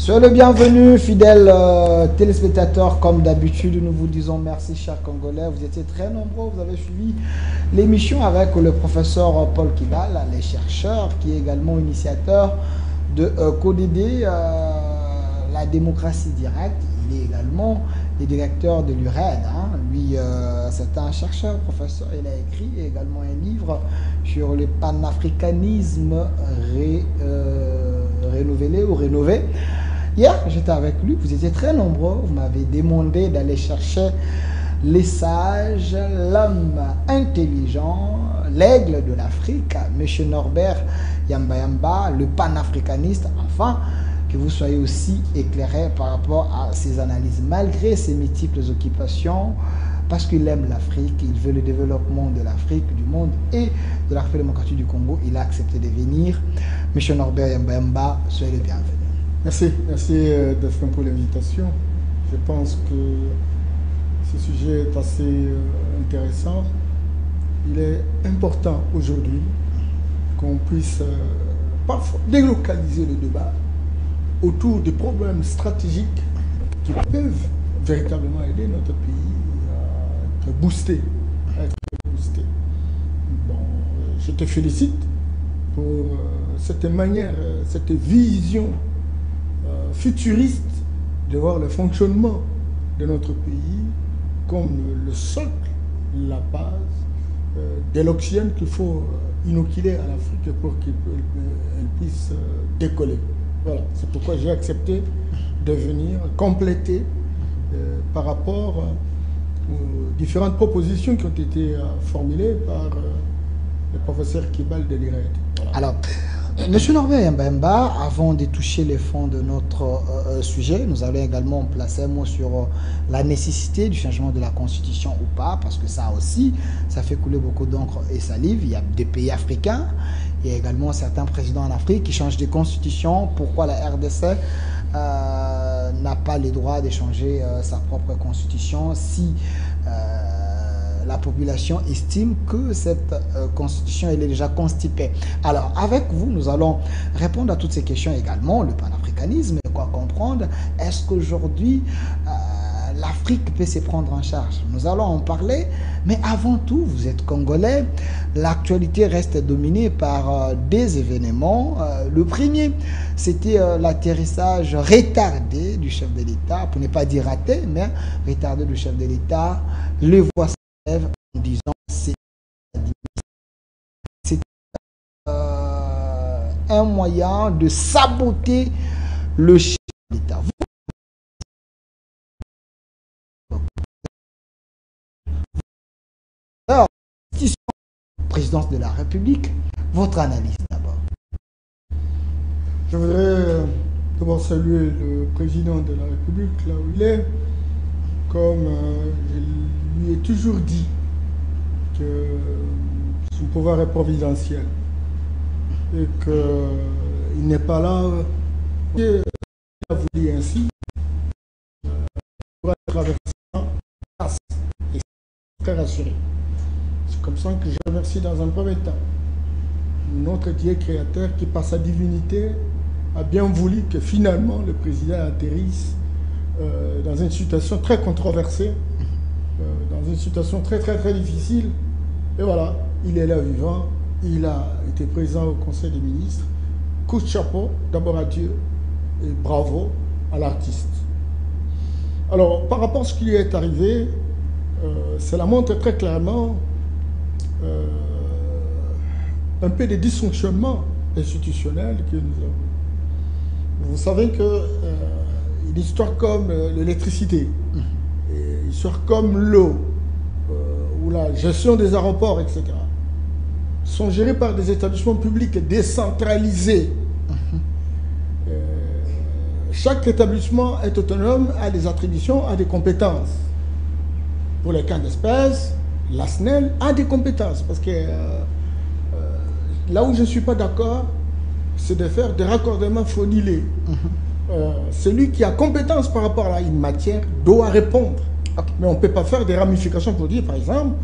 Soyez le bienvenu, fidèles téléspectateurs. Comme d'habitude, nous vous disons merci, chers Congolais. Vous étiez très nombreux, vous avez suivi l'émission avec le professeur Paul Kibal, les chercheurs, qui est également initiateur de CODD, la démocratie directe. Il est également le directeur de l'URED. Lui, c'est un chercheur, professeur. Il a écrit également un livre sur le panafricanisme renouvelé ou rénové. Hier, j'étais avec lui, vous étiez très nombreux, vous m'avez demandé d'aller chercher les sages, l'homme intelligent, l'aigle de l'Afrique, M. Norbert Yamba Yamba, le panafricaniste, enfin, que vous soyez aussi éclairé par rapport à ses analyses, malgré ses multiples occupations, parce qu'il aime l'Afrique, il veut le développement de l'Afrique, du monde et de la République démocratique du Congo. Il a accepté de venir. M. Norbert Yamba Yamba, soyez le bienvenu. Merci Dauphin pour l'invitation. Je pense que ce sujet est assez intéressant. Il est important aujourd'hui qu'on puisse parfois délocaliser le débat autour des problèmes stratégiques qui peuvent véritablement aider notre pays à être boosté. Bon, je te félicite pour cette manière, cette vision futuriste de voir le fonctionnement de notre pays comme le socle, la base de l'oxygène qu'il faut inoculer à l'Afrique pour qu'elle puisse décoller. Voilà, c'est pourquoi j'ai accepté de venir compléter par rapport aux différentes propositions qui ont été formulées par le professeur Kibal de l'IRED. Voilà. Alors, Monsieur Norbert Yamba Yamba, avant de toucher les fonds de notre sujet, nous allons également placer un mot sur la nécessité du changement de la Constitution ou pas, parce que ça aussi, ça fait couler beaucoup d'encre et salive. Il y a des pays africains, il y a également certains présidents en Afrique qui changent de constitution. Pourquoi la RDC n'a pas le droit de changer sa propre constitution si la population estime que cette constitution elle est déjà constipée. Alors, avec vous, nous allons répondre à toutes ces questions également. Le panafricanisme, quoi comprendre? Est-ce qu'aujourd'hui, l'Afrique peut se prendre en charge? Nous allons en parler, mais avant tout, vous êtes Congolais. L'actualité reste dominée par des événements. Le premier, c'était l'atterrissage retardé du chef de l'État, pour ne pas dire raté, mais retardé du chef de l'État. Le voici en disant c'est un moyen de saboter le chef de l'État. Alors, présidence de la République, votre analyse d'abord. Je voudrais d'abord saluer le président de la République, là où il est, comme je lui ai toujours dit que son pouvoir est providentiel et qu'il n'est pas là, il a voulu ainsi, pour traverser passe et très rassuré. C'est comme ça que je remercie dans un premier temps notre Dieu créateur qui, par sa divinité, a bien voulu que finalement le président atterrisse dans une situation très controversée, dans une situation très difficile. Et voilà, il est là vivant, il a été présent au Conseil des ministres. Coup de chapeau d'abord à Dieu et bravo à l'artiste. Alors, par rapport à ce qui lui est arrivé, cela montre très clairement un peu de dysfonctionnement institutionnel que nous avons. Vous savez que une histoire comme l'électricité, une histoire comme l'eau, ou la gestion des aéroports, etc., sont gérés par des établissements publics décentralisés. Chaque établissement est autonome, a des attributions, a des compétences. Pour les cas d'espèce, la SNEL a des compétences. Parce que là où je ne suis pas d'accord, c'est de faire des raccordements faunilés. Celui qui a compétence par rapport à une matière doit répondre. Mais on ne peut pas faire des ramifications pour dire, par exemple,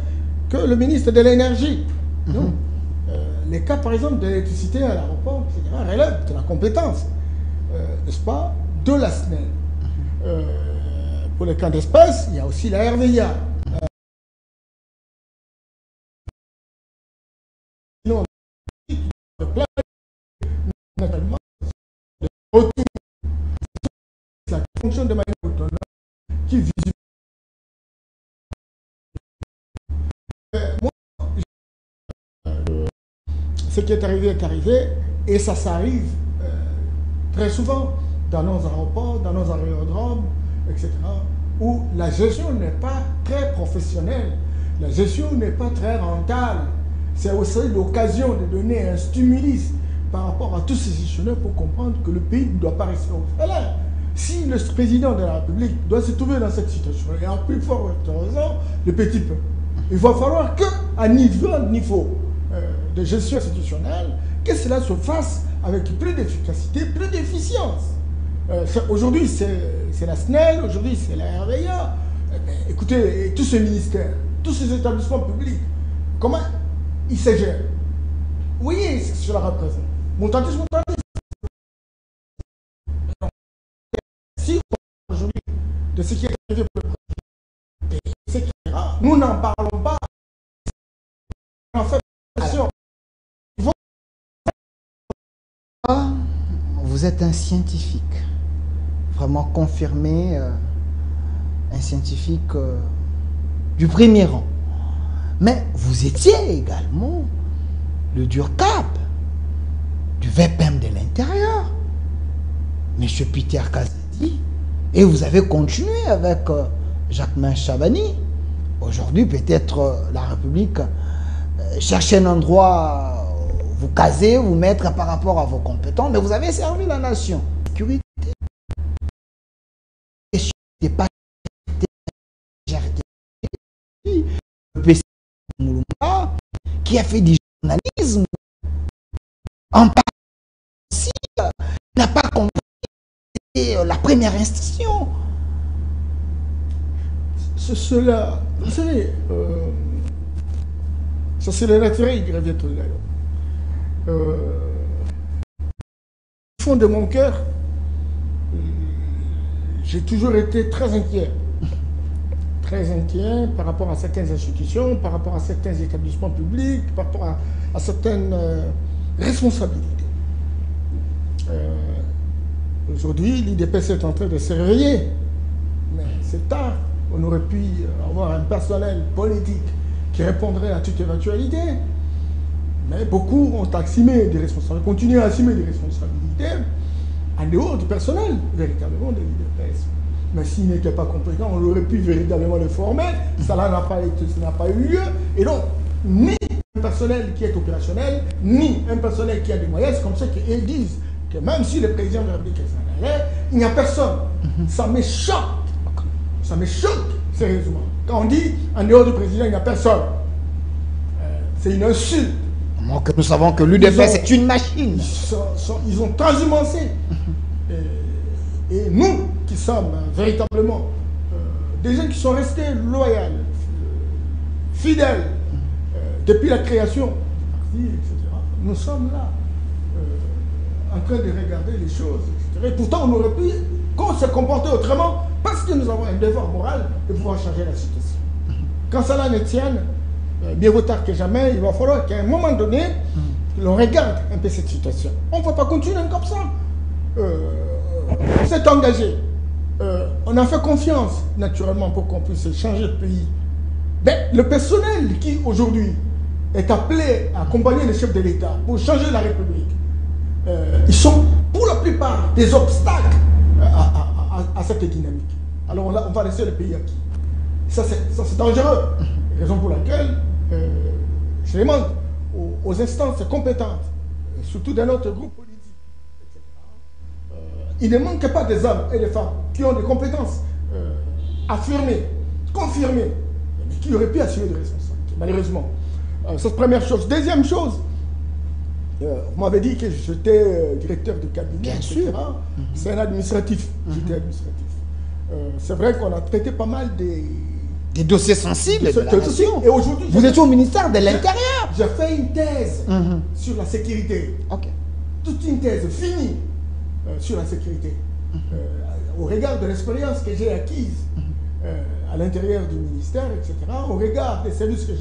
que le ministre de l'Énergie. Non. Les cas, par exemple, de l'électricité à l'aéroport, etc., relèvent de la compétence, n'est-ce pas, de la SNEL. Pour les camps d'espèces, il y a aussi la RVIA. Sinon, le plan naturellement de retour, ça fonctionne de manière autonome qui vise. Moi, ce qui est arrivé, et ça s'arrive très souvent dans nos aéroports, dans nos aérodromes, etc., où la gestion n'est pas très professionnelle, la gestion n'est pas très rentable. C'est aussi l'occasion de donner un stimulus par rapport à tous ces gestionnaires pour comprendre que le pays ne doit pas rester au félin. Si le président de la République doit se trouver dans cette situation, et en plus fort raison, le petit peuple, il va falloir qu'à niveau de gestion institutionnelle, que cela se fasse avec plus d'efficacité, plus d'efficience. Aujourd'hui, c'est la SNEL, aujourd'hui, c'est la RVIA. Écoutez, tous ces ministères, tous ces établissements publics, comment ils se gèrent? Vous voyez ce que cela représente. Montantis. Si aujourd'hui, de ce qui est arrivé pour le président, et ce qui ira, nous n'en parlons pas. En fait, vous êtes un scientifique, vraiment confirmé, un scientifique du premier rang. Mais vous étiez également le DURCAP, du VPM de l'intérieur, M. Peter Kazadi, et vous avez continué avec Jacquemain Chabani. Aujourd'hui, peut-être la République cherche un endroit vous caser, vous mettre par rapport à vos compétences, mais vous avez servi la nation. Sécurité. Pas le PC Moulumba, qui a fait du journalisme, en partie, n'a pas compris la première institution. Cela, vous savez, ça c'est le naturel qui revient tout d'ailleurs. Au fond de mon cœur, j'ai toujours été très inquiet par rapport à certaines institutions, par rapport à certains établissements publics, par rapport à certaines responsabilités. Aujourd'hui, l'IDPS est en train de se réveiller, mais c'est tard. On aurait pu avoir un personnel politique qui répondrait à toute éventualité. Mais beaucoup ont assumé des responsabilités, continuent à assumer des responsabilités en dehors du personnel, véritablement, de l'IDPS. Mais s'ils n'étaient pas compétents, on aurait pu véritablement les former. Ça n'a pas eu lieu. Et donc, ni un personnel qui est opérationnel, ni un personnel qui a des moyens, c'est comme ça qu'ils disent que même si le président de la République s'en allait, il n'y a personne. Ça me choque. Ça me choque, sérieusement. Quand on dit en dehors du président, il n'y a personne, c'est une insulte. Nous savons que l'UDPS est une machine. Ils ont transhumancé. Et nous, qui sommes véritablement des gens qui sont restés loyaux, fidèles, depuis la création du parti, etc., nous sommes là, en train de regarder les choses, etc. Et pourtant, on aurait pu se comporter autrement, parce que nous avons un devoir moral de pouvoir changer la situation. Quand cela ne tienne, bien vaut tard que jamais, il va falloir qu'à un moment donné, l'on regarde un peu cette situation. On ne peut pas continuer comme ça. On s'est engagé. On a fait confiance, naturellement, pour qu'on puisse changer de pays. Mais le personnel qui, aujourd'hui, est appelé à accompagner les chefs de l'État pour changer la République, ils sont, pour la plupart, des obstacles à cette dynamique. Alors, on va laisser le pays acquis. Ça, c'est dangereux. Raison pour laquelle je demande aux instances compétentes, surtout dans notre groupe politique, etc., il ne manque pas des hommes et des femmes qui ont des compétences affirmées, confirmées, mais qui auraient pu assumer des responsabilités, malheureusement. C'est la première chose. Deuxième chose, vous m'avez dit que j'étais directeur de cabinet, bien etc. sûr. C'est un administratif. J'étais administratif. C'est vrai qu'on a traité pas mal des dossiers sensibles de la nation. Et aujourd'hui, vous étiez au ministère de l'Intérieur. J'ai fait une thèse sur la sécurité. Ok. Toute une thèse finie sur la sécurité. au regard de l'expérience que j'ai acquise à l'intérieur du ministère, etc., au regard des services que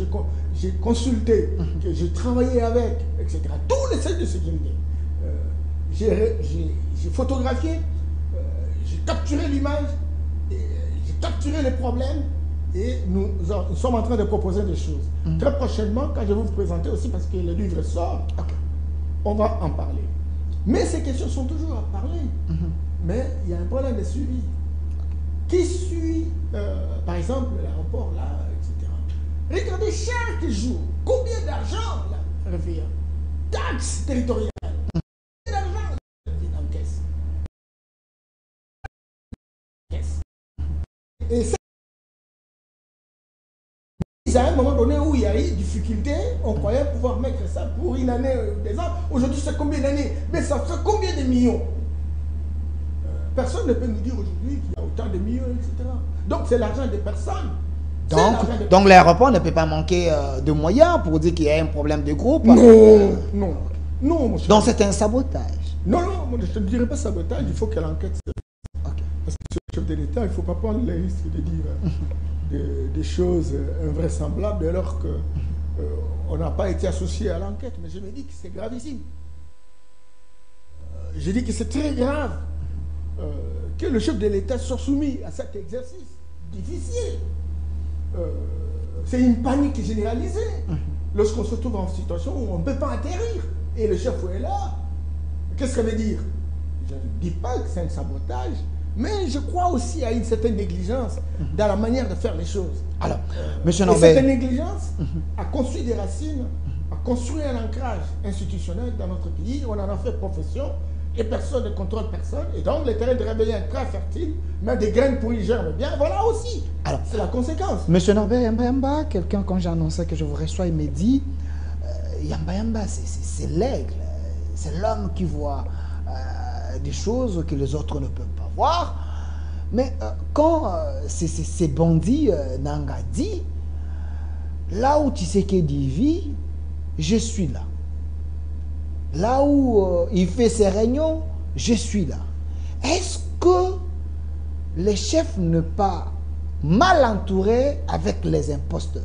j'ai consultés, que j'ai travaillé avec, etc., tous les services de sécurité, j'ai photographié, j'ai capturé l'image, j'ai capturé les problèmes, et nous sommes en train de proposer des choses. Très prochainement, quand je vais vous présenter aussi, parce que le livre sort, on va en parler. Mais ces questions sont toujours à parler. Mais il y a un problème de suivi. Qui suit, par exemple, l'aéroport là, etc. Regardez chaque jour combien d'argent là revient. Taxes territoriales. Combien d'argent revient en caisse. Et ça, à un moment donné où il y a eu difficulté, on croyait pouvoir mettre ça pour une année, des ans. Aujourd'hui, c'est combien d'années? Mais ça fait combien de millions? Personne ne peut nous dire aujourd'hui qu'il y a autant de millions, etc. Donc, c'est l'argent des personnes. Donc l'aéroport ne peut pas manquer de moyens pour dire qu'il y a un problème de groupe? Non, mon cher. Donc, c'est un sabotage? Non, je ne dirais pas sabotage, il faut que l'enquête se fasse. Parce que sur le chef de l'État, il ne faut pas prendre le risque de dire des choses invraisemblables alors qu'on n'a pas été associé à l'enquête. Mais je me dis que c'est gravissime. Je dis que c'est très grave que le chef de l'État soit soumis à cet exercice difficile. C'est une panique généralisée. Lorsqu'on se trouve en situation où on ne peut pas atterrir et le chef est là, qu'est-ce que ça veut dire? Je ne dis pas que c'est un sabotage, mais je crois aussi à une certaine négligence dans la manière de faire les choses. Alors, monsieur Norbert, cette négligence a construit des racines, a construit un ancrage institutionnel dans notre pays. On en a fait profession et personne ne contrôle personne. Et donc, le terrain de rébellion est très fertile, mais des graines pour y germer bien. Voilà aussi. Alors, c'est la conséquence. Monsieur Norbert Yamba Yamba, quelqu'un, quand j'ai annoncé que je vous reçois, il me dit Yamba Yamba, c'est l'aigle, c'est l'homme qui voit des choses que les autres ne peuvent pas voir. Mais quand ces bandits Nanga dit, là où Tshisekedi vit, je suis là. Là où il fait ses réunions, je suis là. Est-ce que les chefs ne pas mal entourés avec les imposteurs?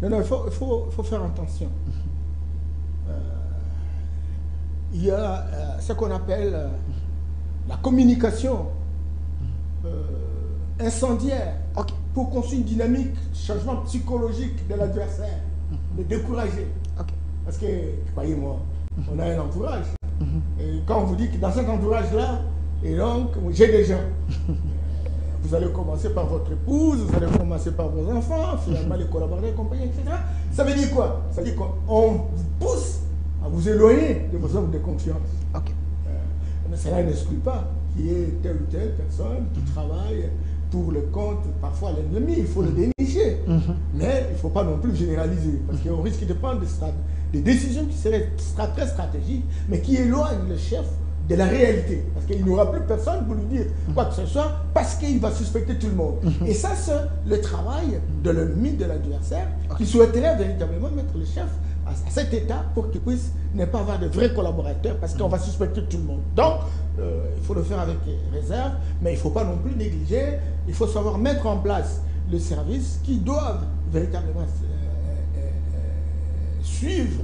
Non, il faut faire attention. Il y a ce qu'on appelle la communication incendiaire pour construire une dynamique, changement psychologique de l'adversaire, de décourager. Parce que, croyez-moi, on a un entourage. Et quand on vous dit que dans cet entourage-là, et donc, j'ai des gens. Vous allez commencer par votre épouse, vous allez commencer par vos enfants, finalement les collaborateurs, compagnie, etc. Ça veut dire quoi? Ça veut dire qu'on vous pousse à vous éloigner de vos hommes de confiance. Mais cela n'exclut pas qu'il y ait telle ou telle personne qui travaille pour le compte, parfois l'ennemi, il faut le dénicher. Mais il ne faut pas non plus généraliser, parce qu'on risque de prendre des décisions qui seraient très stratégiques, mais qui éloignent le chef de la réalité. Parce qu'il n'y aura plus personne pour lui dire quoi que ce soit, parce qu'il va suspecter tout le monde. Et ça, c'est le travail de l'ennemi, de l'adversaire, qui souhaiterait véritablement mettre le chef à cet état pour qu'il puisse ne pas avoir de vrais collaborateurs, parce qu'on va suspecter tout le monde. Donc, il faut le faire avec réserve, mais il ne faut pas non plus négliger. Il faut savoir mettre en place les services qui doivent véritablement suivre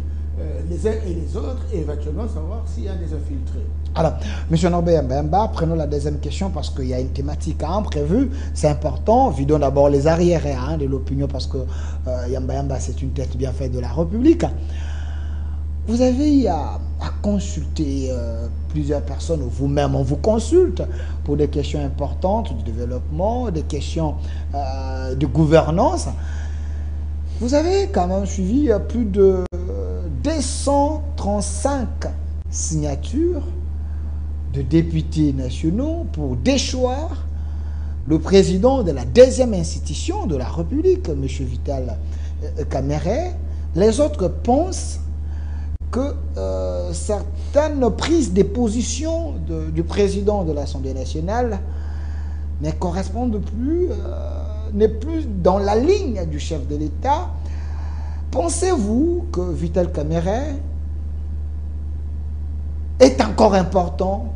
les uns et les autres et éventuellement savoir s'il y a des infiltrés. Alors, M. Norbert Mbemba, prenons la deuxième question parce qu'il y a une thématique prévue. C'est important. Vidons d'abord les arriérés de l'opinion parce que Yamba Yamba, c'est une tête bien faite de la République. Vous avez à consulter plusieurs personnes, ou vous-même, on vous consulte pour des questions importantes du développement, des questions de gouvernance. Vous avez quand même suivi plus de 235 signatures de députés nationaux pour déchoir le président de la deuxième institution de la République, M. Vital Kamerhe. Les autres pensent que certaines prises de position du président de l'Assemblée nationale ne correspondent plus, n'est plus dans la ligne du chef de l'État. Pensez-vous que Vital Kamerhe est encore important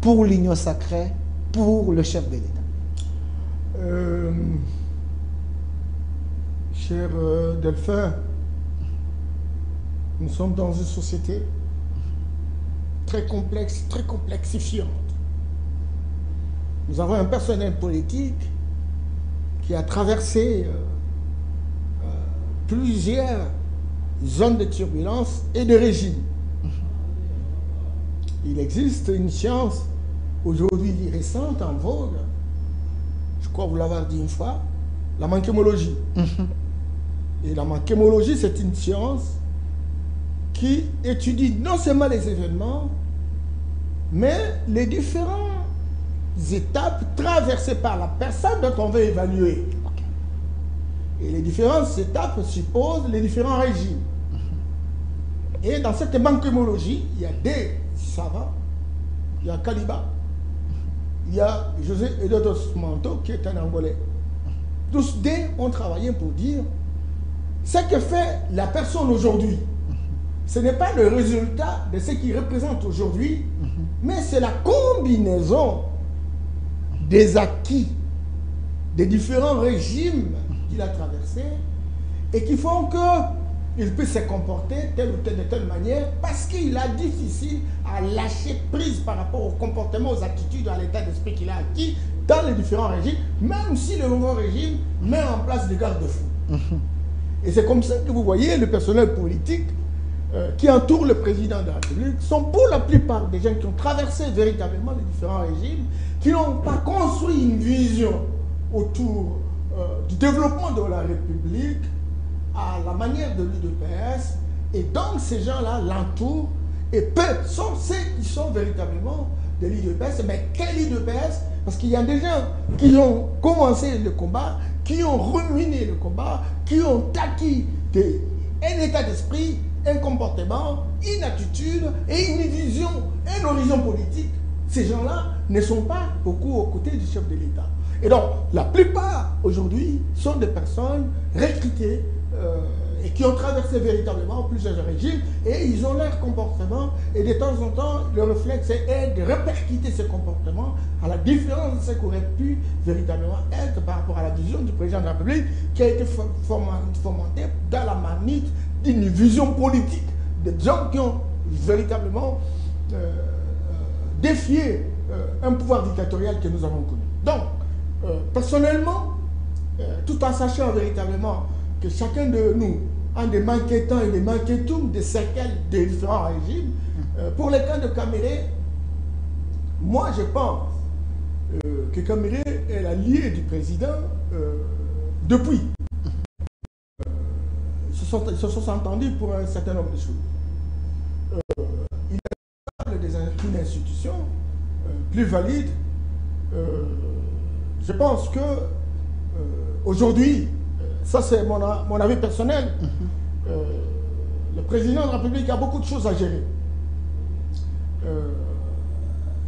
pour l'union sacrée, pour le chef de l'État? Cher Delphin, nous sommes dans une société très complexe, très complexifiante. Nous avons un personnel politique qui a traversé plusieurs zones de turbulence et de régime. Il existe une science aujourd'hui récente, en vogue, je crois vous l'avoir dit une fois, la manchémologie. Et la manchémologie, c'est une science qui étudie non seulement les événements, mais les différentes étapes traversées par la personne dont on veut évaluer. Et les différentes étapes supposent les différents régimes. Et dans cette manchémologie, il y a des savants, il y a Kaliba, il y a José Eduardo Manto qui est un Angolais. Tous deux ont travaillé pour dire ce que fait la personne aujourd'hui. Ce n'est pas le résultat de ce qu'il représente aujourd'hui, mais c'est la combinaison des acquis des différents régimes qu'il a traversés et qui font qu'il peut se comporter telle ou telle manière parce qu'il a difficile à lâcher prise par rapport au comportement, aux attitudes, à l'état d'esprit qu'il a acquis dans les différents régimes, même si le nouveau régime met en place des garde-fous. Et c'est comme ça que vous voyez le personnel politique qui entoure le président de la République sont pour la plupart des gens qui ont traversé véritablement les différents régimes, qui n'ont pas construit une vision autour du développement de la République à la manière de l'UDPS, et donc ces gens-là l'entourent, et peu sont ceux qui sont véritablement de l'UDPS. Mais quel UDPS? Parce qu'il y a des gens qui ont commencé le combat, qui ont ruminé le combat, qui ont acquis un état d'esprit, un comportement, une attitude et une vision, un horizon politique. Ces gens-là ne sont pas beaucoup aux côtés du chef de l'État. Et donc, la plupart, aujourd'hui, sont des personnes recrutées et qui ont traversé véritablement plusieurs régimes, et ils ont leur comportement, et de temps en temps, le réflexe est de répercuter ce comportement à la différence de ce qu'aurait pu véritablement être par rapport à la vision du président de la République, qui a été fomentée dans la manite d'une vision politique, des gens qui ont véritablement défié un pouvoir dictatorial que nous avons connu. Donc, personnellement, tout en sachant véritablement que chacun de nous a des manquetants et des manquetums, des séquelles des différents régimes, pour le cas de Caméré, moi je pense que Caméré est l'allié du président depuis. Ils se sont entendus pour un certain nombre de choses. Il est capable d'une institution plus valide. Je pense que aujourd'hui, ça c'est mon avis personnel, le président de la République a beaucoup de choses à gérer.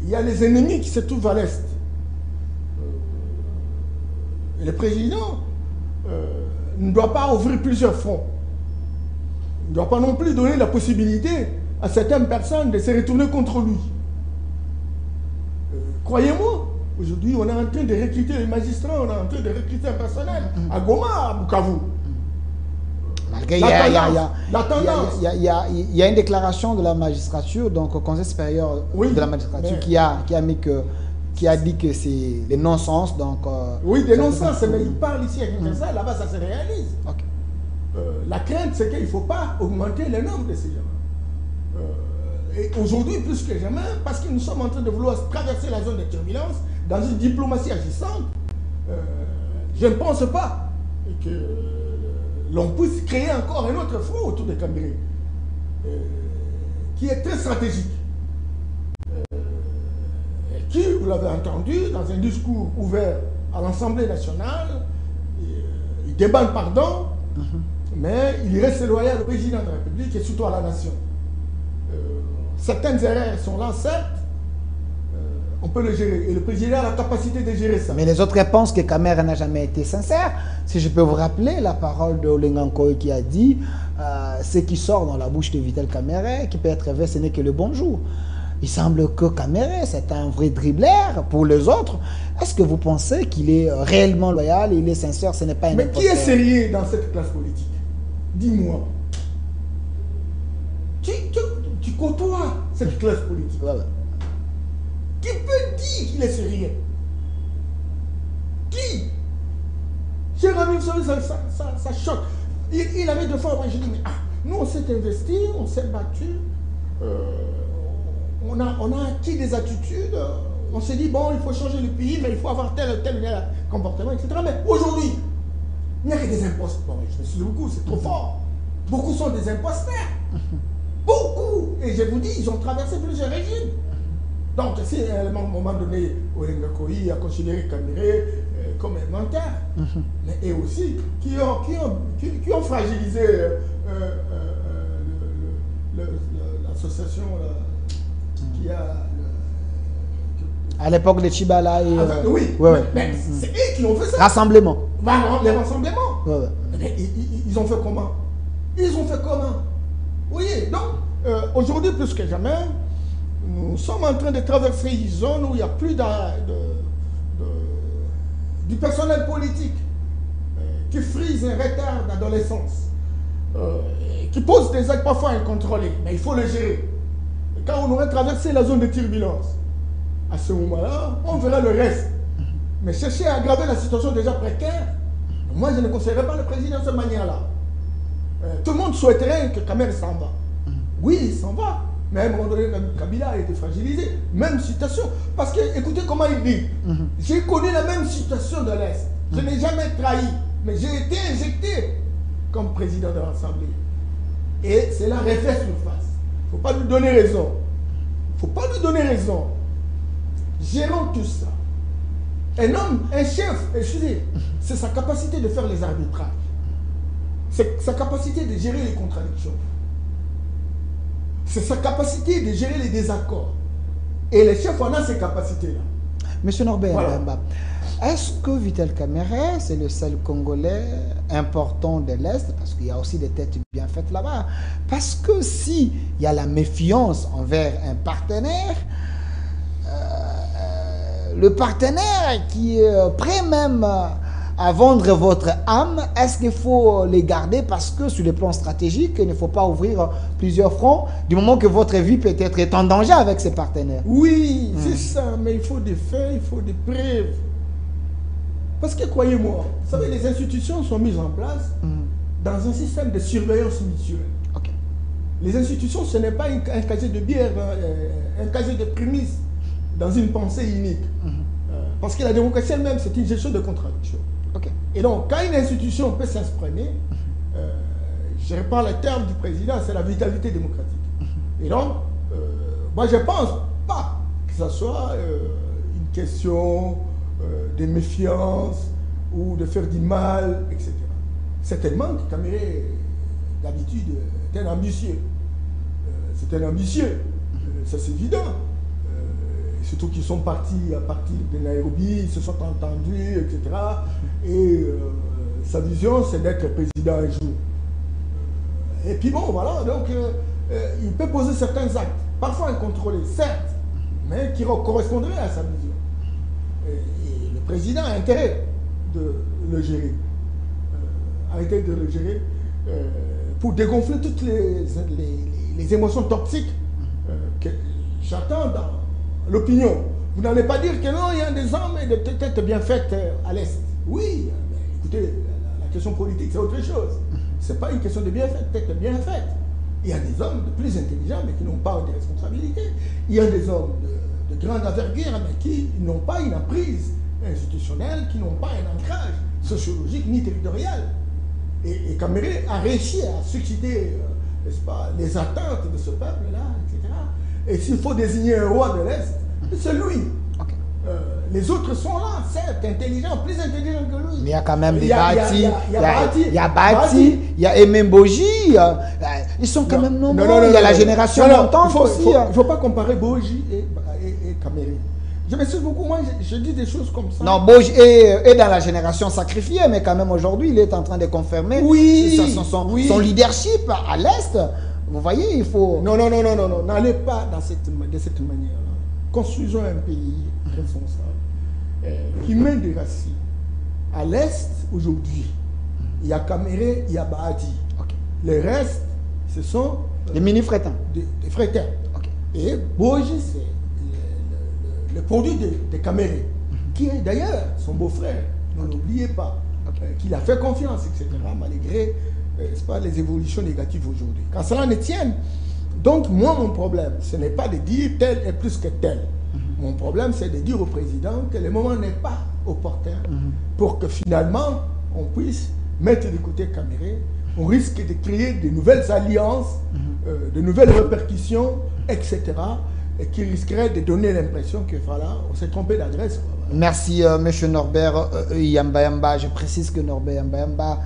Il y a les ennemis qui se trouvent à l'Est. Et le président ne doit pas ouvrir plusieurs fronts. Il ne doit pas non plus donner la possibilité à certaines personnes de se retourner contre lui. Croyez-moi, aujourd'hui, on est en train de recruter les magistrats, on est en train de recruter un personnel à Goma, à Bukavu. Il y a une déclaration de la magistrature, donc au Conseil supérieur de la magistrature, qui a dit que c'est des non-sens. Oui, des non-sens, mais il parle ici à Kinshasa, là-bas ça se réalise. Okay. La crainte, c'est qu'il ne faut pas augmenter le nombre de ces gens. Et aujourd'hui, plus que jamais, parce que nous sommes en train de vouloir traverser la zone de turbulence dans une diplomatie agissante, je ne pense pas que l'on puisse créer encore un autre front autour de Caméré, qui est très stratégique. Et qui, vous l'avez entendu, dans un discours ouvert à l'Assemblée nationale, il demande pardon, mais il reste loyal au président de la République et surtout à la nation. Certaines erreurs sont là, certes, on peut le gérer. Et le président a la capacité de gérer ça. Mais les autres pensent que Caméré n'a jamais été sincère. Si je peux vous rappeler la parole de Olengankoy qui a dit ce qui sort dans la bouche de Vital Caméré, qui peut être vrai, ce n'est que le bonjour. Il semble que Kamere, c'est un vrai dribbleur pour les autres. Est-ce que vous pensez qu'il est réellement loyal, il est sincère, ce n'est pas un Mais imposteur? qui est sérieux dans cette classe politique? Dis-moi. Tu côtoies cette classe politique. Ouais. Qui peut dire qu'il est sérieux? Qui? Cher ami, vous savez, ça choque. Il avait deux fois, moi je dis, mais nous on s'est investi, on s'est battu, on a acquis des attitudes, on s'est dit, bon, il faut changer le pays, mais il faut avoir tel comportement, etc. Mais aujourd'hui, il n'y a que des imposteurs. Bon, je me suis dit beaucoup, c'est trop fort. Beaucoup sont des imposteurs. Beaucoup. Et je vous dis, ils ont traversé plusieurs régimes. Donc, si à un moment donné, Olenga Koyi a considéré Kamere comme un menteur, mais et aussi qui ont fragilisé l'association qui a... À l'époque de Chibala et... oui, ouais. Mais c'est eux qui ont fait ça. Rassemblement. Les rassemblements. Ouais. Mais ils ont fait comment? Ils ont fait comment? Oui, donc, aujourd'hui, plus que jamais, nous sommes en train de traverser une zone où il n'y a plus du personnel politique qui frise un retard d'adolescence, qui pose des actes parfois incontrôlés, mais il faut le gérer. Et quand on aurait traversé la zone de turbulence, à ce moment-là, on verra le reste. Mais chercher à aggraver la situation déjà précaire, moi je ne conseillerais pas le président de cette manière-là. Tout le monde souhaiterait que Kamere s'en va. Oui, il s'en va. Mais à un moment donné, Kabila a été fragilisé. Même situation. Parce que, écoutez comment il dit. J'ai connu la même situation de l'Est. Je n'ai jamais trahi. Mais j'ai été injecté comme président de l'Assemblée. Et cela refait surface. Il ne faut pas lui donner raison. Il ne faut pas lui donner raison. Gérons tout ça. Un homme, un chef, excusez, c'est sa capacité de faire les arbitrages. C'est sa capacité de gérer les contradictions. C'est sa capacité de gérer les désaccords. Et les chefs en ont ces capacités-là. Monsieur Norbert Voilà. Mbemba, est-ce que Vital Kamere, c'est le seul Congolais important de l'Est? Parce qu'il y a aussi des têtes bien faites là-bas. Parce que si il y a la méfiance envers un partenaire, le partenaire qui est prêt même à vendre votre âme, est-ce qu'il faut les garder parce que sur le plan stratégique, il ne faut pas ouvrir plusieurs fronts du moment que votre vie peut-être est en danger avec ses partenaires? Oui, c'est ça, mais il faut des faits, il faut des preuves. Parce que croyez-moi, vous savez, les institutions sont mises en place dans un système de surveillance mutuelle. Okay. Les institutions, ce n'est pas un casier de bière, un casier de prémices dans une pensée unique. Parce que la démocratie elle-même, c'est une gestion de contradiction. Okay. Et donc, quand une institution peut s'exprimer, je reprends le terme du président, c'est la vitalité démocratique. Et donc, moi je ne pense pas que ce soit une question de méfiance ou de faire du mal, etc. Certainement que Kamere, d'habitude, est un ambitieux. C'est un ambitieux, ça c'est évident. Surtout qu'ils sont partis à partir de Nairobi, ils se sont entendus, etc. Et sa vision, c'est d'être président un jour. Et puis bon, voilà, donc il peut poser certains actes, parfois incontrôlés, certes, mais qui correspondraient à sa vision. Et le président a intérêt de le gérer, pour dégonfler toutes les émotions toxiques que j'attends dans l'opinion. Vous n'allez pas dire que non, il y a des hommes et des têtes bien faites à l'Est. Oui, mais écoutez, la question politique, c'est autre chose. Ce n'est pas une question de bien faite, tête bien faite. Il y a des hommes de plus intelligents, mais qui n'ont pas de responsabilité. Il y a des hommes de grande envergure, mais qui n'ont pas une emprise institutionnelle, qui n'ont pas un ancrage sociologique ni territorial. Et Kamere a réussi à susciter, n'est-ce pas, les attentes de ce peuple-là, etc. Et s'il faut désigner un roi de l'Est, c'est lui. Okay. Les autres sont là, certes, intelligents, plus intelligents que lui. Mais il y a quand même des Bati, il y a Bati, il y a Ememboji, ils sont quand même nombreux. Il y a la génération montante aussi. Il ne faut pas comparer Boji et Kamere. Je m'excuse beaucoup, moi je dis des choses comme ça. Non, Boji est dans la génération sacrifiée, mais quand même aujourd'hui il est en train de confirmer son leadership à l'Est. Vous voyez, il faut... Non, n'allez pas de cette manière-là. Construisons un pays responsable qui met des racines. À l'Est, aujourd'hui, il y a Caméré, il y a Bahati. Okay. Les restes, ce sont... les mini-frétins. Des frétins. Okay. Et Boji, c'est le produit de Caméré, qui est d'ailleurs son beau-frère. Ne l'oubliez pas. Qu'il a fait confiance, etc. Malgré pas les évolutions négatives aujourd'hui. Quand cela ne tienne, donc moi mon problème, ce n'est pas de dire tel est plus que tel. Mon problème, c'est de dire au président que le moment n'est pas opportun pour que finalement on puisse mettre de côté Caméré. On risque de créer de nouvelles alliances, de nouvelles répercussions, etc. Et qui risqueraient de donner l'impression que voilà, on s'est trompé d'adresse. Merci, M. Norbert Yamba. Je précise que Norbert Yamba,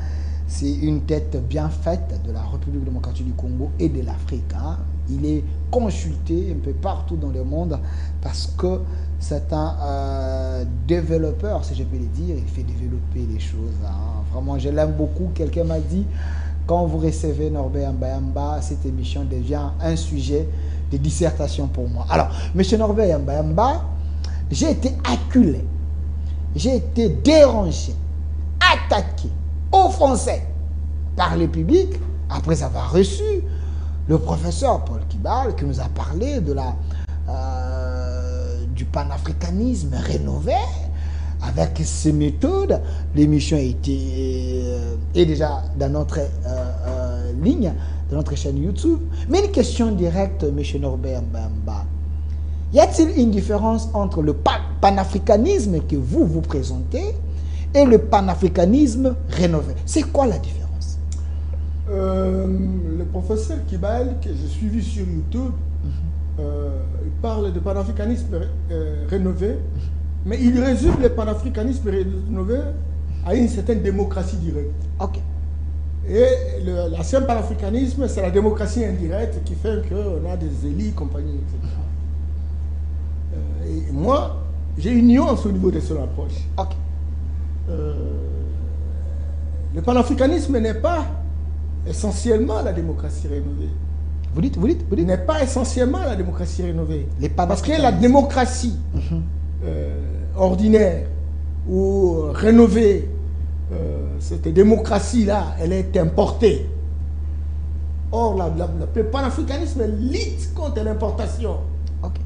c'est une tête bien faite de la République démocratique du Congo et de l'Afrique. Hein. Il est consulté un peu partout dans le monde parce que c'est un développeur, si je peux le dire. Il fait développer les choses. Hein. Vraiment, je l'aime beaucoup. Quelqu'un m'a dit, quand vous recevez Norbert Yamba, cette émission devient un sujet de dissertation pour moi. Alors, M. Norbert Yamba, j'ai été acculé, j'ai été dérangé, attaqué, offensé par le public après avoir reçu le professeur Paul Kibal qui nous a parlé de du panafricanisme rénové avec ses méthodes. L'émission est déjà dans notre ligne, dans notre chaîne YouTube. Mais une question directe, M. Norbert Mbamba. Y a-t-il une différence entre le panafricanisme que vous présentez et le panafricanisme rénové? C'est quoi la différence? Le professeur Kibal, que j'ai suivi sur YouTube, il parle de panafricanisme rénové, mais il résume le panafricanisme rénové à une certaine démocratie directe. Ok. Et l'ancien panafricanisme, c'est la démocratie indirecte qui fait qu'on a des élites, compagnie, etc. Et moi, j'ai une nuance au niveau de son approche. Ok. Le panafricanisme n'est pas essentiellement la démocratie rénovée. Vous dites? N'est pas essentiellement la démocratie rénovée. Parce que la démocratie ordinaire ou rénovée, cette démocratie-là, elle est importée. Or, le panafricanisme lutte contre l'importation. Ok.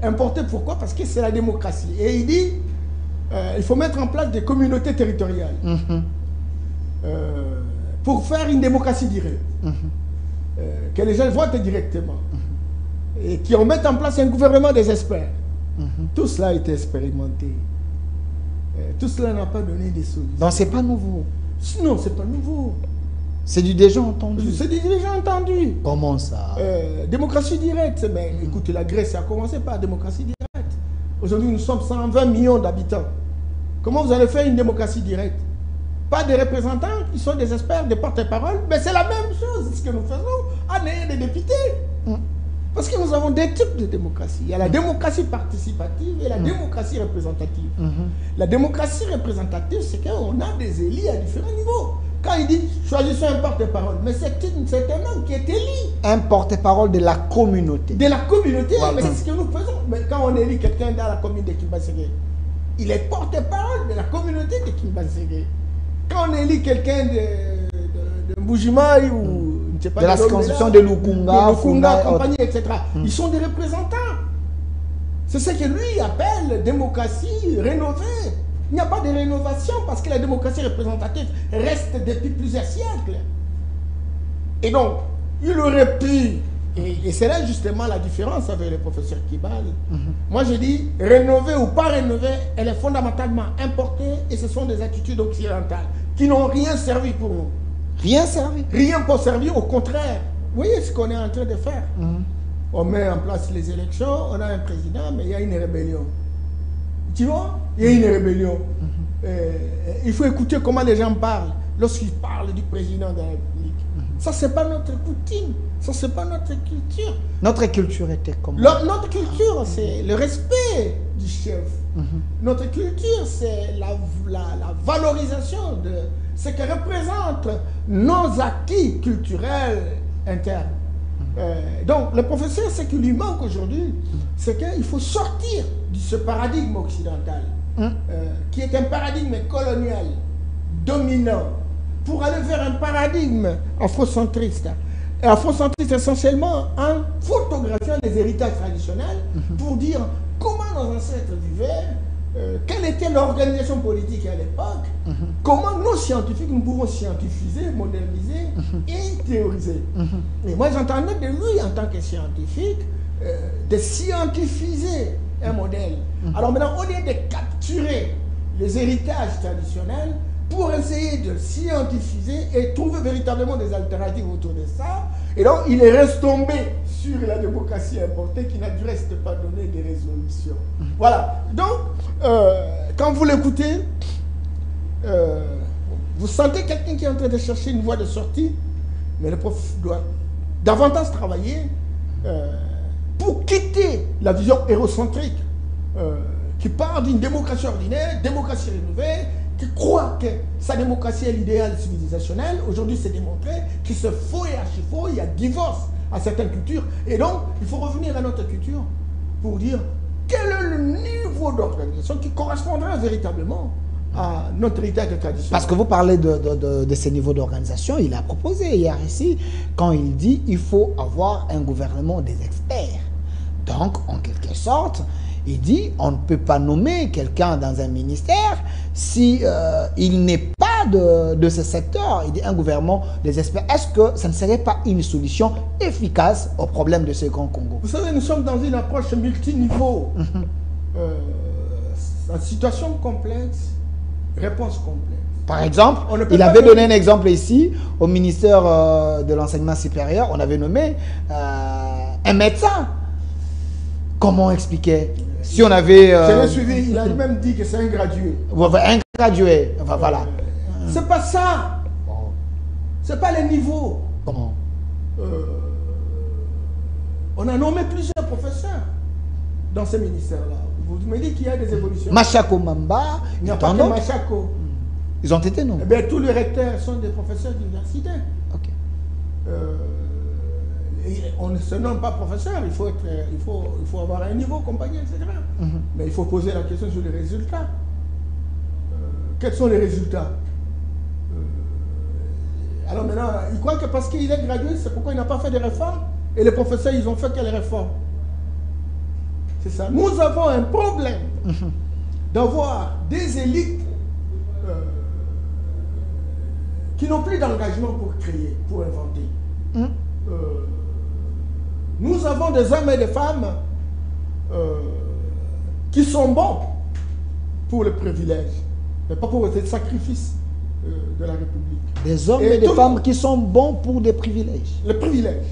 Importé pourquoi? Parce que c'est la démocratie. Et il dit il faut mettre en place des communautés territoriales pour faire une démocratie directe. Que les gens votent directement. Et qui en mettent en place un gouvernement des experts. Tout cela a été expérimenté. Tout cela n'a pas donné des solutions. Donc c'est pas nouveau. Non, c'est pas nouveau. C'est du déjà entendu. C'est du déjà entendu. Comment ça? Démocratie directe. Mais écoutez, la Grèce a commencé par démocratie directe. Aujourd'hui, nous sommes 120 millions d'habitants. Comment vous allez faire une démocratie directe? Pas des représentants qui sont des experts, des porte-parole, mais c'est la même chose, ce que nous faisons en ayant des députés. Parce que nous avons des types de démocratie. Il y a la démocratie participative et la démocratie représentative. La démocratie représentative, c'est qu'on a des élus à différents niveaux. Quand il dit choisissons un porte-parole, mais c'est un homme qui est élu. Un porte-parole de la communauté. De la communauté, voilà. Mais c'est ce que nous faisons. Mais quand on élit quelqu'un dans la commune de Kimbaségué, il est porte-parole de la communauté de Kimbaségué. Quand on élit quelqu'un de Mbujimaï ou je sais pas, de la circonscription de Lukunga, compagnie, etc. Ils sont des représentants. C'est ce que lui appelle démocratie rénovée. Il n'y a pas de rénovation parce que la démocratie représentative reste depuis plusieurs siècles. Et donc, il aurait pu, et c'est là justement la différence avec le professeur Kibal. Moi je dis, rénover ou pas rénover, elle est fondamentalement importée et ce sont des attitudes occidentales qui n'ont rien servi pour nous. Rien servi? Rien pour servir, au contraire. Vous voyez ce qu'on est en train de faire. On met en place les élections, on a un président, mais il y a une rébellion. Tu vois? Il y a une rébellion. Il faut écouter comment les gens parlent lorsqu'ils parlent du président de la République. Ça, c'est pas notre coutume. Ça, c'est pas notre culture. Notre culture était comment? Notre culture, c'est le respect du chef. Notre culture, c'est la valorisation de ce que représentent nos acquis culturels internes. Donc, le professeur, ce qui lui manque aujourd'hui, c'est qu'il faut sortir de ce paradigme occidental, qui est un paradigme colonial, dominant, pour aller vers un paradigme afrocentriste. Et afrocentriste essentiellement en photographiant les héritages traditionnels pour dire comment nos ancêtres vivaient, quelle était l'organisation politique à l'époque, comment nos scientifiques, nous pouvons scientifiser, moderniser et théoriser. Et moi j'entendais de lui en tant que scientifique de scientifiser un modèle. Alors maintenant, au lieu de capturer les héritages traditionnels, pour essayer de scientifiser et trouver véritablement des alternatives autour de ça. Et donc, il est resté tombé sur la démocratie importée qui n'a du reste pas donné des résolutions. Voilà. Donc, quand vous l'écoutez, vous sentez quelqu'un qui est en train de chercher une voie de sortie, mais le prof doit davantage travailler pour quitter la vision hérocentrique qui part d'une démocratie ordinaire, démocratie rénovée, qui croit que sa démocratie est l'idéal civilisationnel. Aujourd'hui, c'est démontré qu'il se faux et archi-faux, il y a divorce à certaines cultures. Et donc, il faut revenir à notre culture pour dire quel est le niveau d'organisation qui correspondra véritablement à notre héritage traditionnel. Parce que vous parlez de ces niveaux d'organisation, il a proposé hier ici, quand il dit qu'il faut avoir un gouvernement des experts. Donc, en quelque sorte, il dit on ne peut pas nommer quelqu'un dans un ministère si il n'est pas de ce secteur. Il dit un gouvernement des experts. Est-ce que ça ne serait pas une solution efficace au problème de ce Grand Congo? Vous savez, nous sommes dans une approche multiniveau. En situation complexe, réponse complexe. Par exemple, il avait donné un exemple ici au ministère de l'enseignement supérieur. On avait nommé un médecin. Comment expliquer? Si on avait... Je l'ai suivi, il a même dit que c'est un gradué. Un gradué, voilà. C'est pas ça. C'est pas les niveaux. Comment? On a nommé plusieurs professeurs dans ce ministère-là. Vous me dites qu'il y a des évolutions. Machako Mamba, il n'y a pas que Machako. Ils ont été nommés. Eh bien, tous les recteurs sont des professeurs d'université. Ok. On ne se nomme pas professeur, il faut avoir un niveau, compagnie, etc. Mais il faut poser la question sur les résultats. Quels sont les résultats? Alors maintenant, il croit que parce qu'il est gradué, c'est pourquoi il n'a pas fait de réformes. Et les professeurs, ils ont fait quelles réformes? C'est ça. Nous avons un problème d'avoir des élites qui n'ont plus d'engagement pour créer, pour inventer. Nous avons des hommes et des femmes qui sont bons pour le privilège, mais pas pour le sacrifice de la République. Des hommes et des femmes qui sont bons pour des privilèges. Le privilège.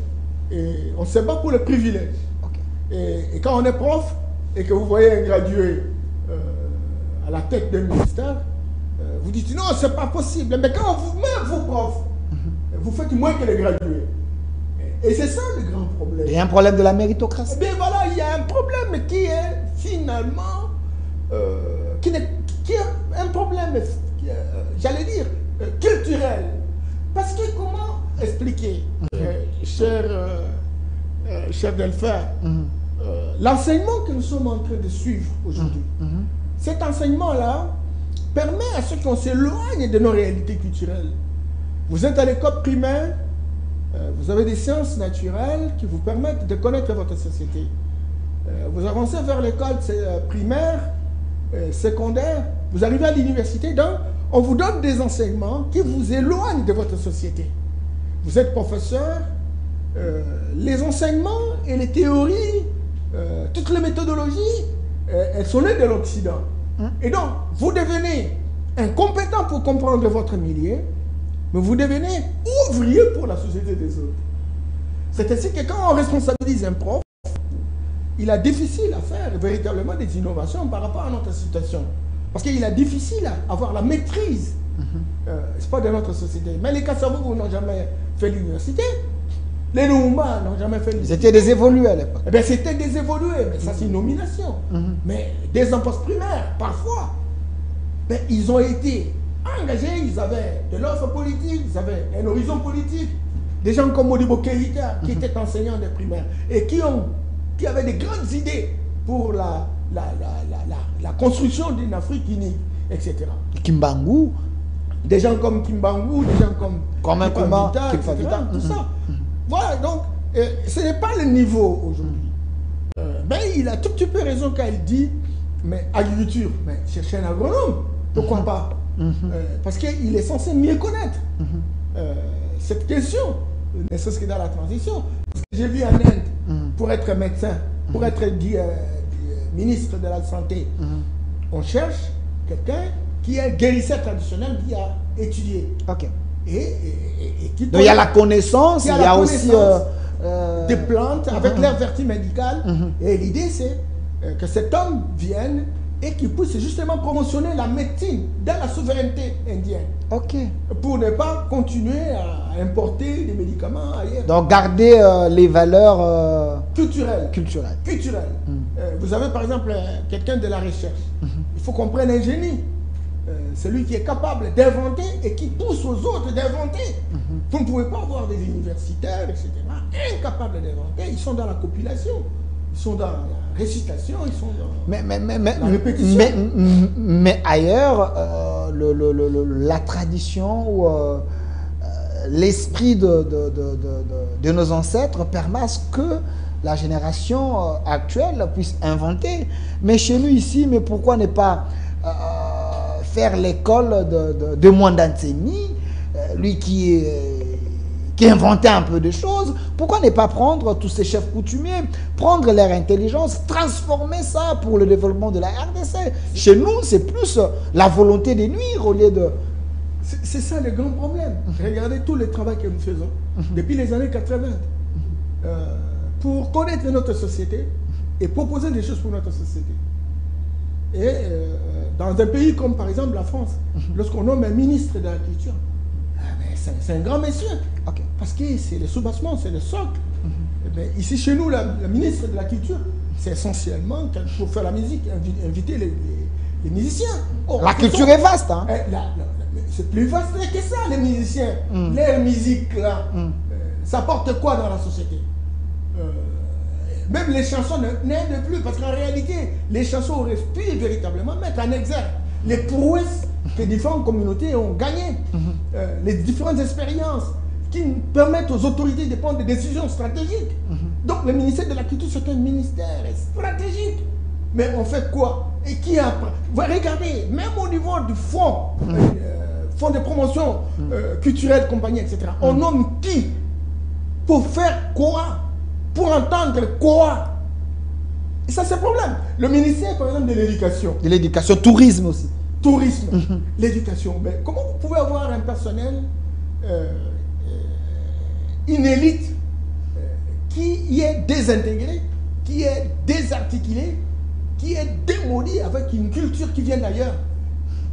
Et on se bat pour le privilège. Okay. Et quand on est prof, et que vous voyez un gradué à la tête d'un ministère, vous dites non, c'est pas possible. Mais quand même vous, prof, vous faites moins que les gradués. Et c'est ça le grand problème. Il y a un problème de la méritocratie. Eh bien voilà, il y a un problème qui est finalement, qui est un problème, j'allais dire, culturel. Parce que comment expliquer, cher Delphin, l'enseignement que nous sommes en train de suivre aujourd'hui, cet enseignement-là permet à ceux qui s'éloignent de nos réalités culturelles. Vous êtes à l'école primaire, vous avez des sciences naturelles qui vous permettent de connaître votre société. Vous avancez vers l'école primaire, secondaire, vous arrivez à l'université, donc on vous donne des enseignements qui vous éloignent de votre société. Vous êtes professeur, les enseignements et les théories, toutes les méthodologies, elles sont nées de l'Occident. Et donc, vous devenez incompétent pour comprendre votre milieu, mais vous devenez ouvrier pour la société des autres. C'est ainsi que quand on responsabilise un prof, il est difficile à faire véritablement des innovations par rapport à notre situation. Parce qu'il est difficile à avoir la maîtrise. C'est pas de notre société. Mais les Kassavou n'ont jamais fait l'université. Les Lumumba n'ont jamais fait l'université. C'était des évolués à l'époque. Eh bien, c'était des évolués, mais ça c'est une nomination. Mais des emplois primaires, parfois, mais ils ont été engagés, ils avaient de l'offre politique, ils avaient un horizon politique, Des gens comme Modibo Keïta, qui étaient enseignants des primaires et qui avaient des grandes idées pour la construction d'une Afrique unie, etc. Kimbangu. Des gens comme Kimbangu, des gens comme Nkrumah, tout ça. Voilà, donc, ce n'est pas le niveau aujourd'hui. Mais il a tout petit peu raison quand il dit, mais agriculture, mais chercher un agronome, pourquoi pas? Parce qu'il est censé mieux connaître cette question, ne serait-ce que dans la transition. Parce que j'ai vu en Inde, pour être médecin, pour être ministre de la Santé, on cherche quelqu'un qui est guérisseur traditionnel, qui a étudié. Ok. Et qui donc il y a la connaissance, il y a aussi des plantes avec leur vertu médicale. Et l'idée c'est que cet homme vienne et qu'il puisse justement promotionner la médecine dans la souveraineté indienne. Ok. Pour ne pas continuer à importer des médicaments ailleurs. Donc garder les valeurs culturelles. Culturelles. Vous avez par exemple quelqu'un de la recherche. Il faut qu'on prenne un génie. Celui qui est capable d'inventer et qui pousse aux autres d'inventer. Vous ne pouvez pas avoir des universitaires, etc., incapables d'inventer. Ils sont dans la compilation, ils sont dans la récitation, ils sont dans la répétition. Mais ailleurs, la tradition ou l'esprit de nos ancêtres permet à ce que la génération actuelle puisse inventer. Mais chez nous ici, mais pourquoi ne pas faire l'école de Mwandantseni, lui qui inventait un peu de choses? Pourquoi ne pas prendre tous ces chefs coutumiers, prendre leur intelligence, transformer ça pour le développement de la RDC? Chez nous, c'est plus la volonté de nuire au lieu de... C'est ça le grand problème. Regardez tout le travail que nous faisons depuis les années 80 pour connaître notre société et proposer des choses pour notre société. Et dans un pays comme par exemple la France, lorsqu'on nomme un ministre de la culture, c'est un grand monsieur. Okay. Parce que c'est le soubassement, c'est le socle. Ici chez nous, la ministre de la culture, c'est essentiellement pour faire la musique, inviter les musiciens. La culture est vaste. Hein? C'est plus vaste que ça, les musiciens. Leur musique, là, ça porte quoi dans la société? Même les chansons n'aident plus, parce qu'en réalité, les chansons auraient pu véritablement mettre en exergue les prouesses que différentes communautés ont gagnées, les différentes expériences qui permettent aux autorités de prendre des décisions stratégiques. Donc le ministère de la Culture, c'est un ministère stratégique. Mais on fait quoi? Et qui a... Regardez, même au niveau du fonds, fonds de promotion culturelle, compagnie, etc., on nomme qui? Pour faire quoi? Pour entendre quoi? Et ça, c'est le problème. Le ministère, par exemple, de l'éducation. De l'éducation, tourisme aussi. Tourisme, l'éducation. Mais comment vous pouvez avoir un personnel, une élite qui est désintégrée, qui est désarticulée, qui est démolie avec une culture qui vient d'ailleurs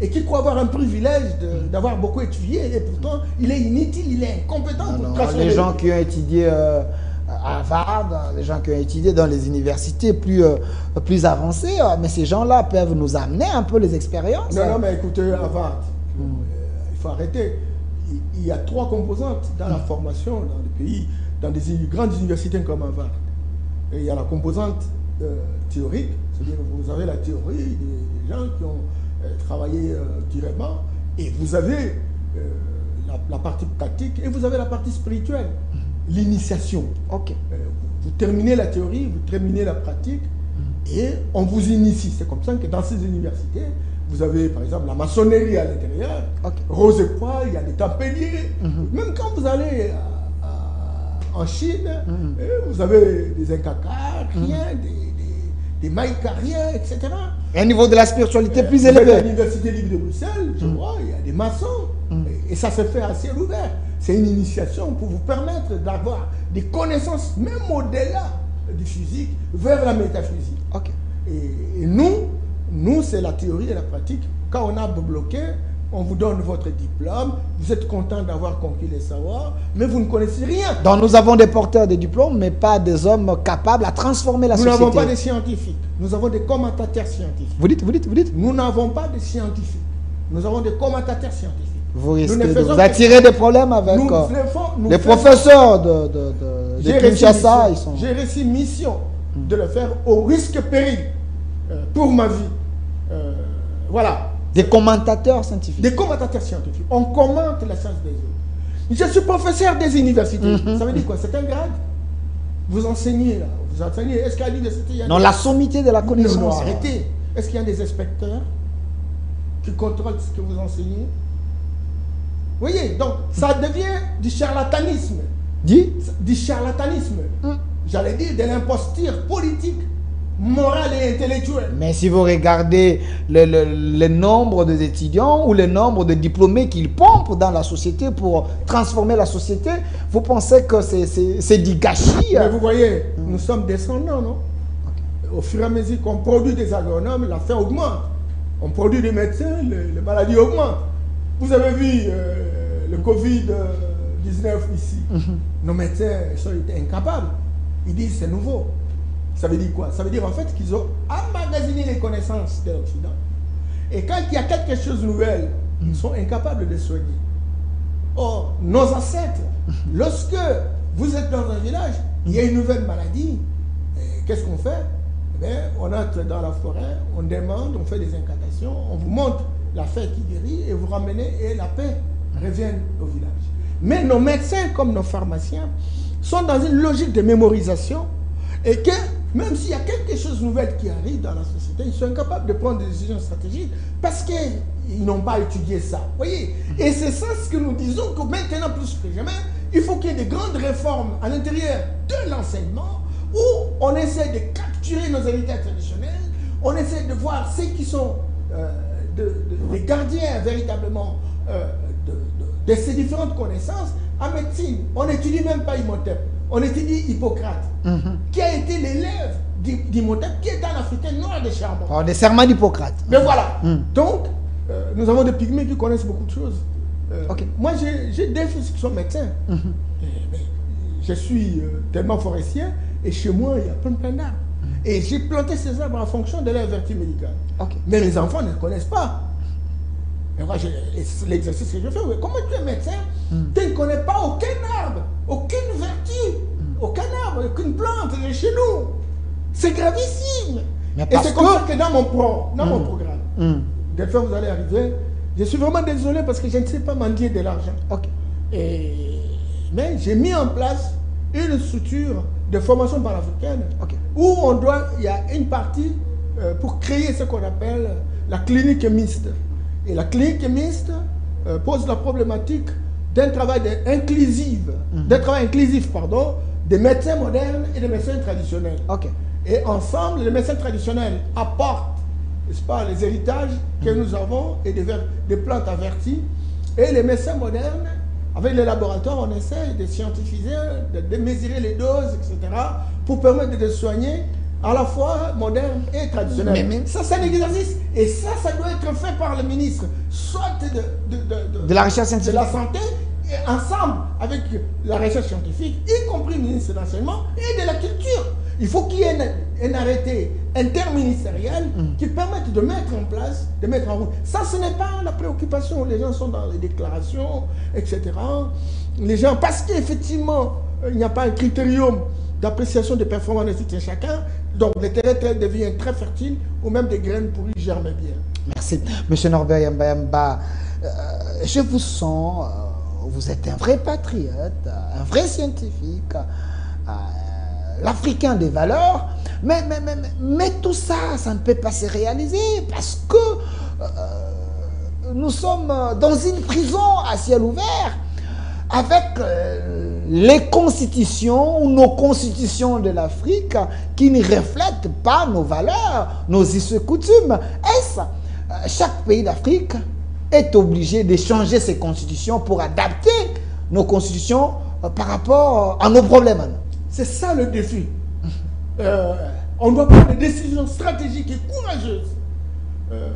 et qui croit avoir un privilège d'avoir beaucoup étudié et pourtant il est inutile, il est incompétent pour transformer. Les gens qui ont étudié à Harvard, les gens qui ont étudié dans les universités plus avancées, mais ces gens-là peuvent nous amener un peu les expériences. Non, mais écoutez, Harvard, il faut arrêter. Il y a 3 composantes dans la formation dans les pays, dans des grandes universités comme Harvard. Et il y a la composante théorique, c'est-à-dire que vous avez la théorie des gens qui ont travaillé durement, et vous avez la partie pratique, et vous avez la partie spirituelle. L'initiation. Okay. Vous terminez la théorie, vous terminez la pratique, et on vous initie. C'est comme ça que dans ces universités, vous avez par exemple la maçonnerie à l'intérieur, Rose et Croix, il y a des tempéliers. Même quand vous allez en Chine, vous avez des Incacariens, des Maïcariens, etc. Et au niveau de la spiritualité plus élevée. À l'Université libre de Bruxelles, je crois, il y a des maçons. Et ça se fait à ciel ouvert. C'est une initiation pour vous permettre d'avoir des connaissances, même au-delà du physique, vers la métaphysique. Okay. Et nous c'est la théorie et la pratique. Quand on a bloqué, on vous donne votre diplôme, vous êtes content d'avoir conquis les savoirs, mais vous ne connaissez rien. Donc nous avons des porteurs de diplômes, mais pas des hommes capables à transformer la société. Nous n'avons pas de scientifiques, nous avons des commentateurs scientifiques. Vous dites? Nous n'avons pas de scientifiques, nous avons des commentateurs scientifiques. Vous risquez de vous attirer des problèmes avec les professeurs de Kinshasa. J'ai reçu mission de le faire au risque péril pour ma vie. Voilà. Des commentateurs scientifiques. Des commentateurs scientifiques. On commente la science des autres. Je suis professeur des universités. Ça veut dire quoi? C'est un grade. Vous enseignez là. Vous enseignez. Est-ce qu'à l'université il y a non, la sommité de la connaissance. Arrêtez. Est-ce qu'il y a des inspecteurs qui contrôlent ce que vous enseignez? Vous voyez, donc ça devient du charlatanisme. Du charlatanisme. J'allais dire de l'imposture politique, morale et intellectuelle. Mais si vous regardez le nombre d'étudiants ou le nombre de diplômés qu'ils pompent dans la société pour transformer la société, vous pensez que c'est du gâchis? Mais vous voyez, nous sommes descendants, non? Au fur et à mesure qu'on produit des agronomes, la faim augmente. On produit des médecins, les maladies augmentent. Vous avez vu le Covid-19 ici. Nos médecins sont incapables. Ils disent c'est nouveau. Ça veut dire quoi? Ça veut dire en fait qu'ils ont emmagasiné les connaissances de l'Occident. Et quand il y a quelque chose de nouvel, ils sont incapables de soigner. Or, nos ancêtres, lorsque vous êtes dans un village, il y a une nouvelle maladie, qu'est-ce qu'on fait? Eh bien, on entre dans la forêt, on demande, on fait des incantations, on vous montre la fée qui guérit et vous ramenez et la paix revient au village. Mais nos médecins comme nos pharmaciens sont dans une logique de mémorisation et que même s'il y a quelque chose de nouvel qui arrive dans la société, ils sont incapables de prendre des décisions stratégiques parce qu'ils n'ont pas étudié ça. Vous voyez? Et c'est ça ce que nous disons, que maintenant plus que jamais, il faut qu'il y ait des grandes réformes à l'intérieur de l'enseignement où on essaie de capturer nos héritages traditionnels, on essaie de voir ceux qui sont des gardiens véritablement de ces différentes connaissances. En médecine, on n'étudie même pas Imhotep, on étudie Hippocrate, qui a été l'élève d'Imhotep, qui est un Africain noir de charbon. Oh, des serments d'Hippocrate. Mais voilà. Donc, nous avons des pygmées qui connaissent beaucoup de choses. Moi, j'ai des fils qui sont médecins. Je suis tellement forestier, et chez moi, il y a plein d'arbres. Et j'ai planté ces arbres en fonction de leur vertu médicale. Mais les enfants ne connaissent pas. Et moi, l'exercice que je fais, comment tu es médecin, tu ne connais pas aucun arbre, aucune vertu, aucun arbre, aucune plante de chez nous. C'est gravissime. Et c'est comme ça que dans mon programme, des fois vous allez arriver, je suis vraiment désolé parce que je ne sais pas mendier de l'argent. Mais j'ai mis en place une structure de formation panafricaine où il y a une partie pour créer ce qu'on appelle la clinique mixte. Et la clinique mixte pose la problématique d'un travail inclusif, des médecins modernes et des médecins traditionnels. Et ensemble, les médecins traditionnels apportent, n'est-ce pas, les héritages que nous avons et des plantes averties. Et les médecins modernes, avec les laboratoires, on essaie de scientifiser, de mesurer les doses, etc., pour permettre de soigner à la fois moderne et traditionnel. Ça, c'est un exercice. Et ça doit être fait par le ministre, soit de la recherche scientifique, de la santé, et ensemble avec la recherche scientifique, y compris le ministre de l'enseignement et de la culture. Il faut qu'il y ait un arrêté interministériel qui permette de mettre en place, de mettre en route. Ça, ce n'est pas la préoccupation. Les gens sont dans les déclarations, etc. Les gens, parce qu'effectivement, il n'y a pas un critérium d'appréciation des performances de tout chacun, donc le terrain devient très fertile, ou même des graines pourries germent bien. Merci. Monsieur Norbert Yamba, je vous sens, vous êtes un vrai patriote, un vrai scientifique, l'Africain des valeurs, mais tout ça, ça ne peut pas se réaliser parce que nous sommes dans une prison à ciel ouvert avec les constitutions ou nos constitutions de l'Afrique qui ne reflètent pas nos valeurs, nos us et coutumes. Chaque pays d'Afrique est obligé de changer ses constitutions pour adapter nos constitutions par rapport à nos problèmes. C'est ça le défi. On doit prendre des décisions stratégiques et courageuses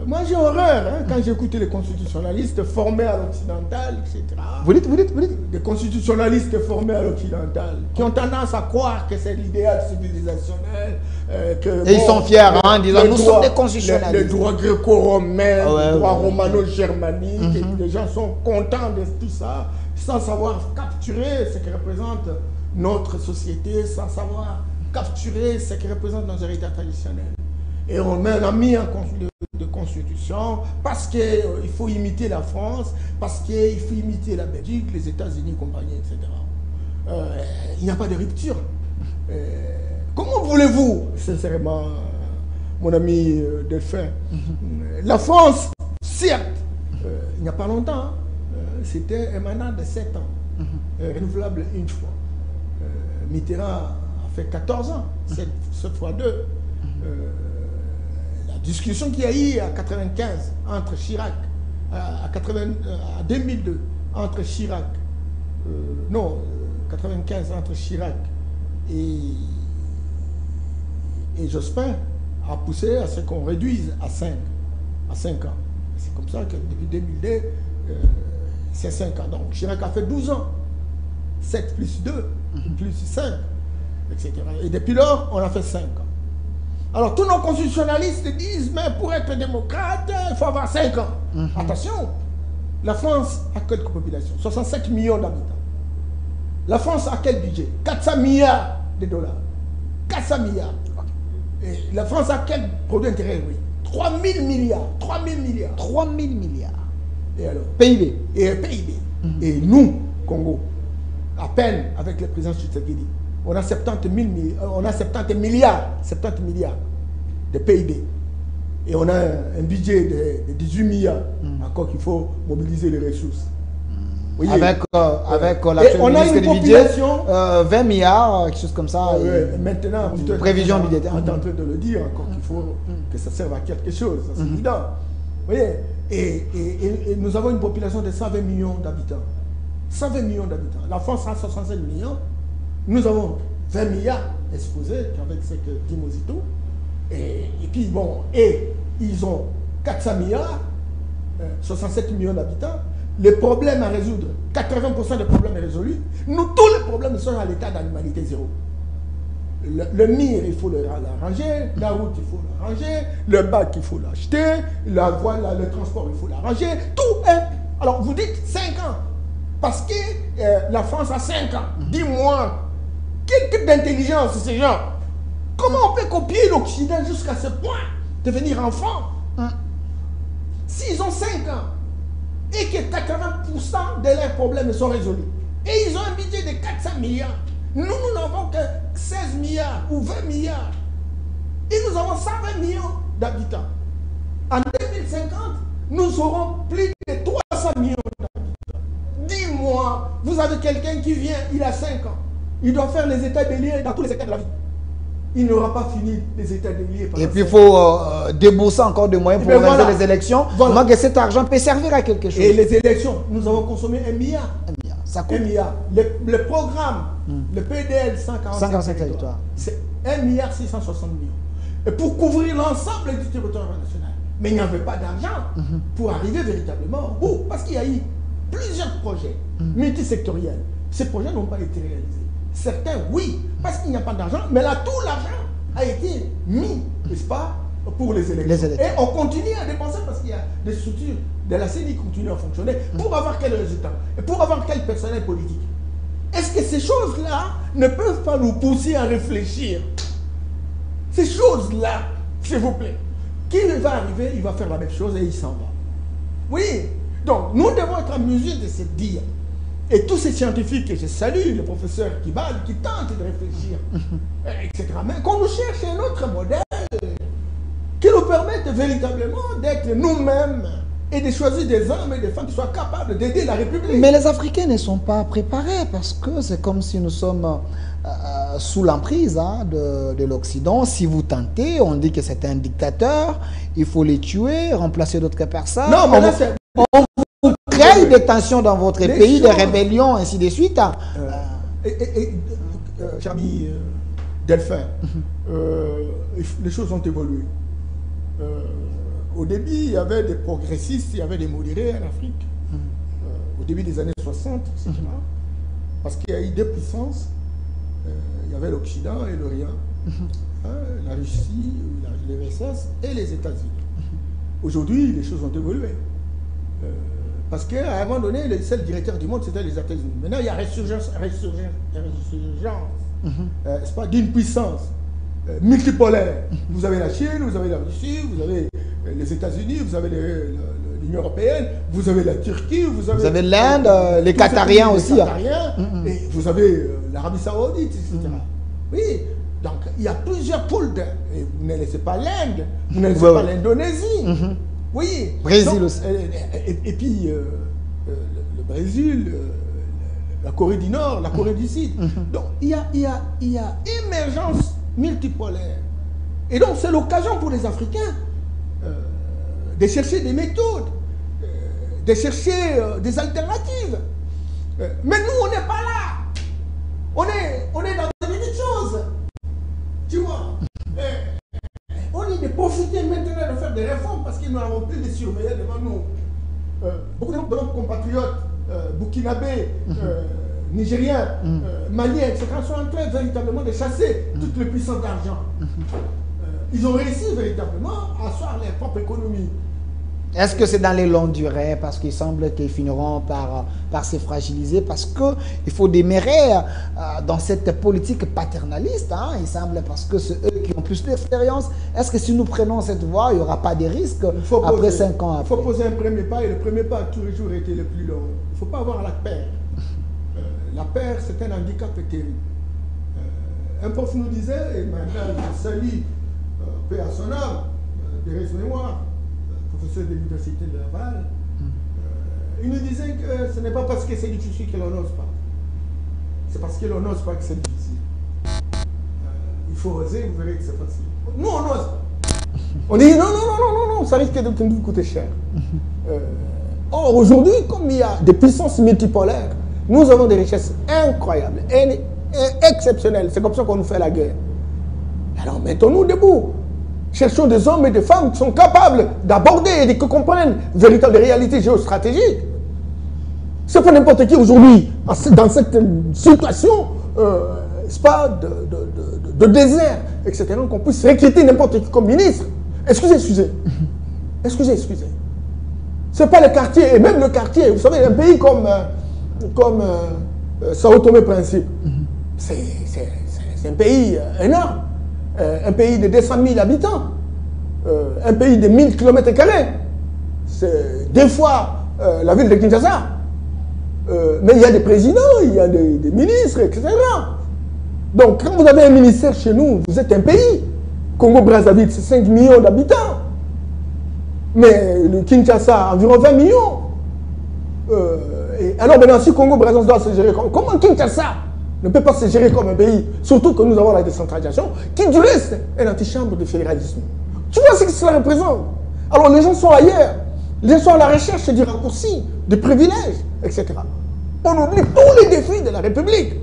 Moi, j'ai horreur quand j'écoute les constitutionnalistes formés à l'occidental, etc. Vous dites. Des constitutionnalistes formés à l'occidental, qui ont tendance à croire que c'est l'idéal civilisationnel. Et ils sont fiers, en disant nous sommes des constitutionnalistes. Les droits gréco-romains, les droits romano-germaniques, et les gens sont contents de tout ça, sans savoir capturer ce que représente notre société, sans savoir capturer ce que représente nos héritages traditionnels. Et on a mis en de constitution parce qu'il faut imiter la France, parce qu'il faut imiter la Belgique, les États-Unis, compagnie, etc. Il n'y a pas de rupture. Comment voulez-vous, sincèrement, mon ami Delphin, la France, certes, il n'y a pas longtemps, c'était un mandat de 7 ans, renouvelable une fois. Mitterrand a fait 14 ans, 7 fois 2. Discussion qu'il y a eu à 95 entre Chirac, à 2002 entre Chirac, 95 entre Chirac et Jospin a poussé à ce qu'on réduise à 5 ans. C'est comme ça que depuis 2002, c'est 5 ans. Donc Chirac a fait 12 ans, 7 plus 2, plus 5, etc. Et depuis lors, on a fait 5 ans. Alors, tous nos constitutionnalistes disent, mais pour être démocrate, il faut avoir 5 ans. Attention, la France a quelle population? 67 millions d'habitants. La France a quel budget? 400 milliards de dollars. 400 milliards. Et la France a quel produit intérieur brut? 3 000 milliards. 3 000 milliards. 3 000 milliards. Et alors? PIB. Et PIB. Et nous, Congo, à peine avec le président Tshisekedi, on a 70 milliards de PIB. Et on a un budget de 18 milliards. Encore qu'il faut mobiliser les ressources. Avec la on a une population... 20 milliards, quelque chose comme ça. Maintenant, prévision budgétaire. On est en train de le dire, encore qu'il faut que ça serve à quelque chose. C'est évident. Vous voyez, et nous avons une population de 120 millions d'habitants. 120 millions d'habitants. La France a 65 millions. Nous avons 20 milliards exposés, avec ce que dit Mosito. Et puis bon, et ils ont 400 milliards, 67 millions d'habitants. Les problèmes à résoudre, 80% des problèmes sont résolus. Nous, tous les problèmes sont à l'état d'animalité zéro. Le mire, il faut l'arranger, la route, il faut l'arranger, le bac, il faut l'acheter, la voie, le transport, il faut l'arranger. Tout est... Alors, vous dites 5 ans, parce que la France a 5 ans. Dis-moi, quel type d'intelligence ces gens? Comment on peut copier l'Occident jusqu'à ce point, devenir enfant? S'ils ont 5 ans et que 80% de leurs problèmes sont résolus, et ils ont un budget de 400 milliards, nous n'avons que 16 milliards ou 20 milliards, et nous avons 120 millions d'habitants. En 2050, nous aurons plus de 300 millions d'habitants. Dis-moi, vous avez quelqu'un qui vient, il a 5 ans. Il doit faire les états des lieux dans tous les états de la vie. Il n'aura pas fini les états des lieux. Et puis il faut débourser encore des moyens pour organiser les élections. Voilà. Que cet argent peut servir à quelque chose. Et les élections, nous avons consommé 1 milliard. 1 milliard. Ça coûte. 1 milliard. Le programme, le PDL 145 territoires, c'est 1 milliard 660 millions. Et pour couvrir l'ensemble du territoire national. Mais il n'y avait pas d'argent pour arriver véritablement au bout. Parce qu'il y a eu plusieurs projets multisectoriels. Ces projets n'ont pas été réalisés. Certains, oui, parce qu'il n'y a pas d'argent, mais là, tout l'argent a été mis, n'est-ce pas, pour les élections. Et on continue à dépenser parce qu'il y a des structures de la CENI qui continuent à fonctionner. Pour avoir quel résultat? Et pour avoir quel personnel politique? Est-ce que ces choses-là ne peuvent pas nous pousser à réfléchir? Ces choses-là, s'il vous plaît, qui va arriver, il va faire la même chose et il s'en va. Oui, donc nous devons être en mesure de se dire. Et tous ces scientifiques, et je salue le professeur Kibal, qui tentent de réfléchir, etc., mais qu'on nous cherche un autre modèle qui nous permette véritablement d'être nous-mêmes et de choisir des hommes et des femmes qui soient capables d'aider la République. Mais les Africains ne sont pas préparés parce que c'est comme si nous sommes sous l'emprise de l'Occident. Si vous tentez, on dit que c'est un dictateur, il faut les tuer, remplacer d'autres personnes. Non, mais là, c'est... Vous créez des tensions dans votre pays, des rébellions, ainsi de suite. Cher ami Delphin, les choses ont évolué. au début, il y avait des progressistes, il y avait des modérés en Afrique. Au début des années 60, etc. Parce qu'il y a eu deux puissances. Il y avait l'Occident et l'Orient. La Russie, l'URSS et les États-Unis. Aujourd'hui, les choses ont évolué. Parce qu'à un moment donné, le seul directeur du monde, c'était les États-Unis. Maintenant, il y a résurgence c'est pas d'une puissance multipolaire. Vous avez la Chine, vous avez la Russie, vous avez les États-Unis, vous avez l'Union européenne, vous avez la Turquie, vous avez l'Inde, les Qatariens aussi. Et vous avez l'Arabie Saoudite, etc. Oui, donc il y a plusieurs pôles. Et vous ne laissez pas l'Inde, vous ne laissez pas l'Indonésie. Oui. Brésil aussi. Et puis le Brésil, la Corée du Nord, la Corée du Sud. Donc il y a émergence multipolaire. Et donc c'est l'occasion pour les Africains de chercher des méthodes, de chercher des alternatives. Mais nous, on n'est pas là. On est dans des petites choses. Tu vois. On est de profiter maintenant de faire des réformes parce que nous n'avons plus de surveillants devant nous. Beaucoup de nos compatriotes burkinabés, nigériens, maliens, etc. sont en train véritablement de chasser toutes les puissances d'argent. Ils ont réussi véritablement à asseoir leur propre économie. Est-ce que c'est dans les longues durées? Parce qu'il semble qu'ils finiront par se fragiliser. Parce qu'il faut démarrer dans cette politique paternaliste. Il semble parce que c'est eux qui ont plus d'expérience. Est-ce que si nous prenons cette voie, il n'y aura pas de risques après 5 ans? Il faut poser un premier pas. Et le premier pas a toujours été le plus long. Il ne faut pas avoir la peur. La peur, c'est un handicap terrible. Un prof nous disait, et maintenant je salue, paix à son âme, Thérèse Mémoire, professeur de l'université de Laval, il nous disait que ce n'est pas parce que c'est difficile que l'on n'ose pas. C'est parce que l'on n'ose pas que c'est difficile. Il faut oser, vous verrez que c'est facile. Nous, on ose. On dit non, ça risque de nous coûter cher. Or, aujourd'hui, comme il y a des puissances multipolaires, nous avons des richesses incroyables, exceptionnelles. C'est comme ça qu'on nous fait la guerre. Alors, mettons-nous debout. Cherchons des hommes et des femmes qui sont capables d'aborder et qui comprennent véritablement les réalités géostratégiques. C'est pas n'importe qui aujourd'hui, dans cette situation, c'est pas de désert, etc., qu'on puisse recruter n'importe qui comme ministre. Excusez. C'est pas le quartier, et même le quartier, vous savez, un pays comme Sao Tomé Principe, c'est un pays énorme. Un pays de 200 000 habitants, un pays de 1000 km². C'est 2 fois la ville de Kinshasa. Mais il y a des présidents, il y a des ministres, etc. Donc, quand vous avez un ministère chez nous, vous êtes un pays. Congo-Brazzaville, c'est 5 millions d'habitants. Mais le Kinshasa, environ 20 millions. Alors maintenant, si Congo-Brazzaville doit se gérer comment Kinshasa ne peut pas se gérer comme un pays, surtout que nous avons la décentralisation, qui du reste est l'antichambre du fédéralisme. Tu vois ce que cela représente? Alors les gens sont ailleurs, les gens sont à la recherche du raccourci, des privilèges, etc. On oublie tous les défis de la République.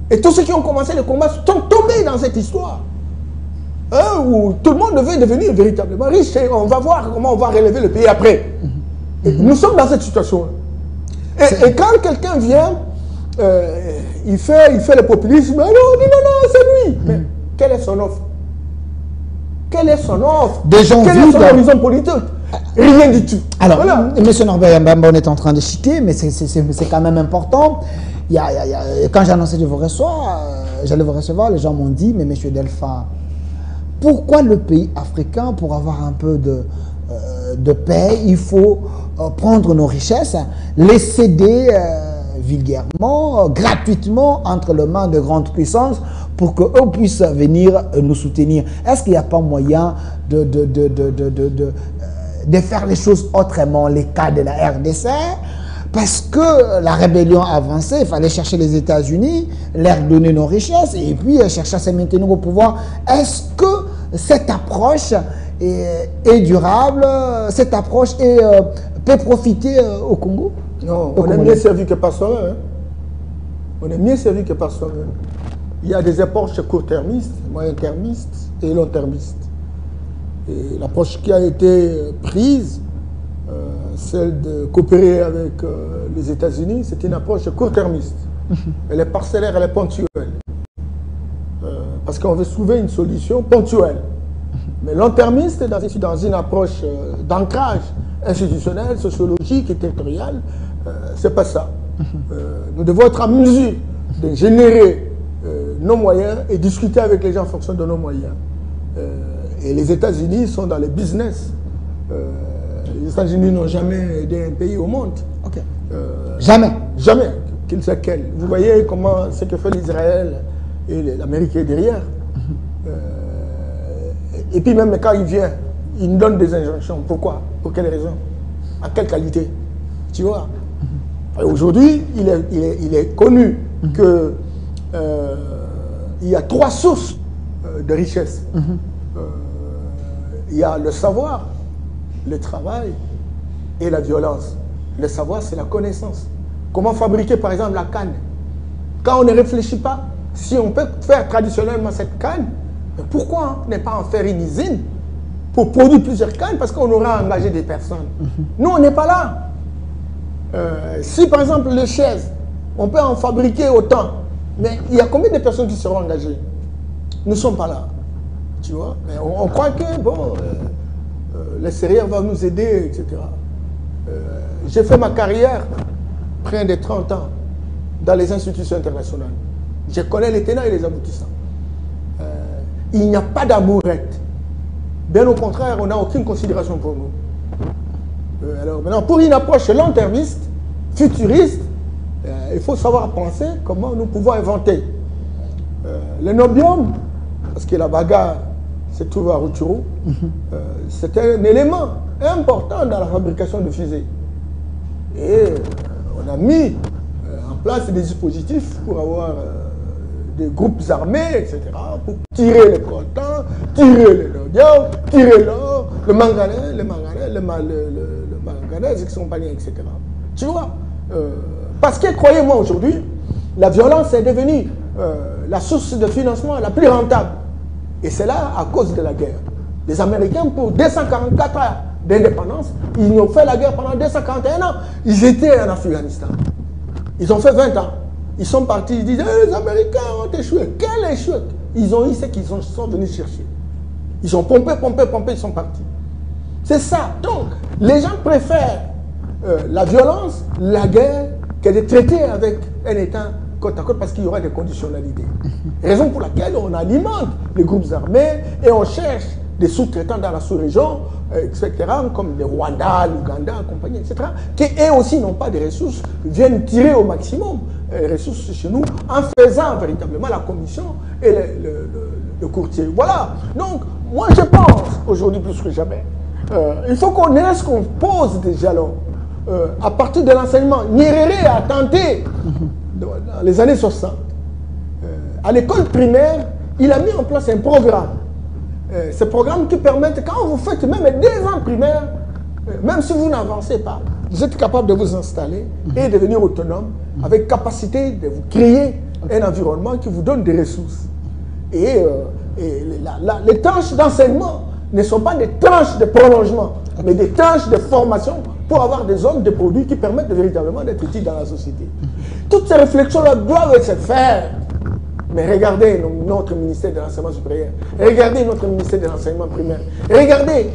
Et tous ceux qui ont commencé le combat sont tombés dans cette histoire. Où tout le monde devait devenir véritablement riche et on va voir comment on va relever le pays après. Et nous sommes dans cette situation. Et quand quelqu'un vient, il fait le populisme, alors on dit non, c'est lui. Mais quelle est son offre? Quelle est son offre? Des gens quelle est son horizon politique? Rien du tout. Alors, voilà. Monsieur Norbert Mbamba, on est en train de citer, mais c'est quand même important. Quand j'ai annoncé de vous recevoir, j'allais vous recevoir, les gens m'ont dit, mais monsieur Delphin, pourquoi le pays africain, pour avoir un peu de paix, il faut prendre nos richesses, les céder vulgairement, gratuitement, entre les mains de grandes puissances pour qu'eux puissent venir nous soutenir? Est-ce qu'il n'y a pas moyen de faire les choses autrement, les cas de la RDC? Parce que la rébellion avançait, il fallait chercher les États-Unis, leur donner nos richesses et puis chercher à se maintenir au pouvoir. Est-ce que cette approche est durable, cette approche peut profiter au Congo? Non, on est mieux servi que par soi-même. On est mieux servi que par soi-même. Il y a des approches court-termistes, moyen-termistes et long-termistes. Et l'approche qui a été prise, celle de coopérer avec les États-Unis, c'est une approche court-termiste. Elle est parcellaire, elle est ponctuelle. Parce qu'on veut trouver une solution ponctuelle. Mais long-termiste, dans une approche d'ancrage institutionnel, sociologique et territorial, c'est pas ça. Nous devons être en mesure de générer nos moyens et discuter avec les gens en fonction de nos moyens. Et les États-Unis sont dans le business. Les États-Unis n'ont jamais aidé un pays au monde. Okay. Jamais. Jamais. Qu'il sait quel. Vous voyez comment ce que fait l'Israël et l'Amérique est derrière. Et puis même quand il vient, il nous donne des injonctions. Pourquoi? Pour quelle raison? À quelle qualité? Tu vois? Aujourd'hui, il est connu que il y a 3 sources de richesse. Il y a le savoir, le travail et la violence. Le savoir, c'est la connaissance. Comment fabriquer, par exemple, la canne? Quand on ne réfléchit pas, si on peut faire traditionnellement cette canne, pourquoi ne pas en faire une usine pour produire plusieurs cannes? Parce qu'on aura engagé des personnes. Nous, on n'est pas là. Si, par exemple, les chaises, on peut en fabriquer autant, mais il y a combien de personnes qui seront engagées? Nous ne sommes pas là. Tu vois? Mais on croit que, bon, l'extérieur va nous aider, etc. J'ai fait ma carrière, près de 30 ans, dans les institutions internationales. Je connais les tenants et les aboutissants. Il n'y a pas d'amourette. Bien au contraire, on n'a aucune considération pour nous. Alors maintenant, pour une approche long-termiste, futuriste, il faut savoir penser comment nous pouvons inventer. Le nobium, parce que la bagarre se trouve à Rutshuru, c'est un élément important dans la fabrication de fusées. Et on a mis en place des dispositifs pour avoir des groupes armés, etc., pour tirer les coltans, tirer les rhodium, tirer l'or, le manganèse, le manganèse et compagnie, etc. Tu vois? Parce que, croyez-moi, aujourd'hui, la violence est devenue la source de financement la plus rentable. Et c'est là à cause de la guerre. Les Américains, pour 244 ans d'indépendance, ils ont fait la guerre pendant 241 ans. Ils étaient en Afghanistan. Ils ont fait 20 ans. Ils sont partis, ils disent les Américains ont échoué. Quel échoué? Ils ont eu ce qu'ils sont venus chercher. Ils ont pompé, ils sont partis. C'est ça. Donc, les gens préfèrent la violence, la guerre, que de traiter avec un État côte à côte parce qu'il y aura des conditionnalités. Raison pour laquelle on alimente les groupes armés et on cherche des sous-traitants dans la sous-région, etc., comme le Rwanda, l'Ouganda, compagnie, etc., qui eux aussi n'ont pas de ressources, viennent tirer au maximum les ressources chez nous en faisant véritablement la commission et le courtier. Voilà. Donc, moi je pense, aujourd'hui plus que jamais, il faut qu'on pose des jalons. À partir de l'enseignement, Nyerere a tenté, dans les années 60, à l'école primaire, il a mis en place un programme. Ce programme qui permet, quand vous faites même 2 ans primaire, même si vous n'avancez pas, vous êtes capable de vous installer et de devenir autonome, avec capacité de vous créer un environnement qui vous donne des ressources. Et les tâches d'enseignement ne sont pas des tâches de prolongement, mais des tâches de formation pour avoir des hommes, des produits qui permettent véritablement d'être utiles dans la société. Toutes ces réflexions-là doivent se faire. Mais regardez notre ministère de l'enseignement supérieur, regardez notre ministère de l'enseignement primaire, regardez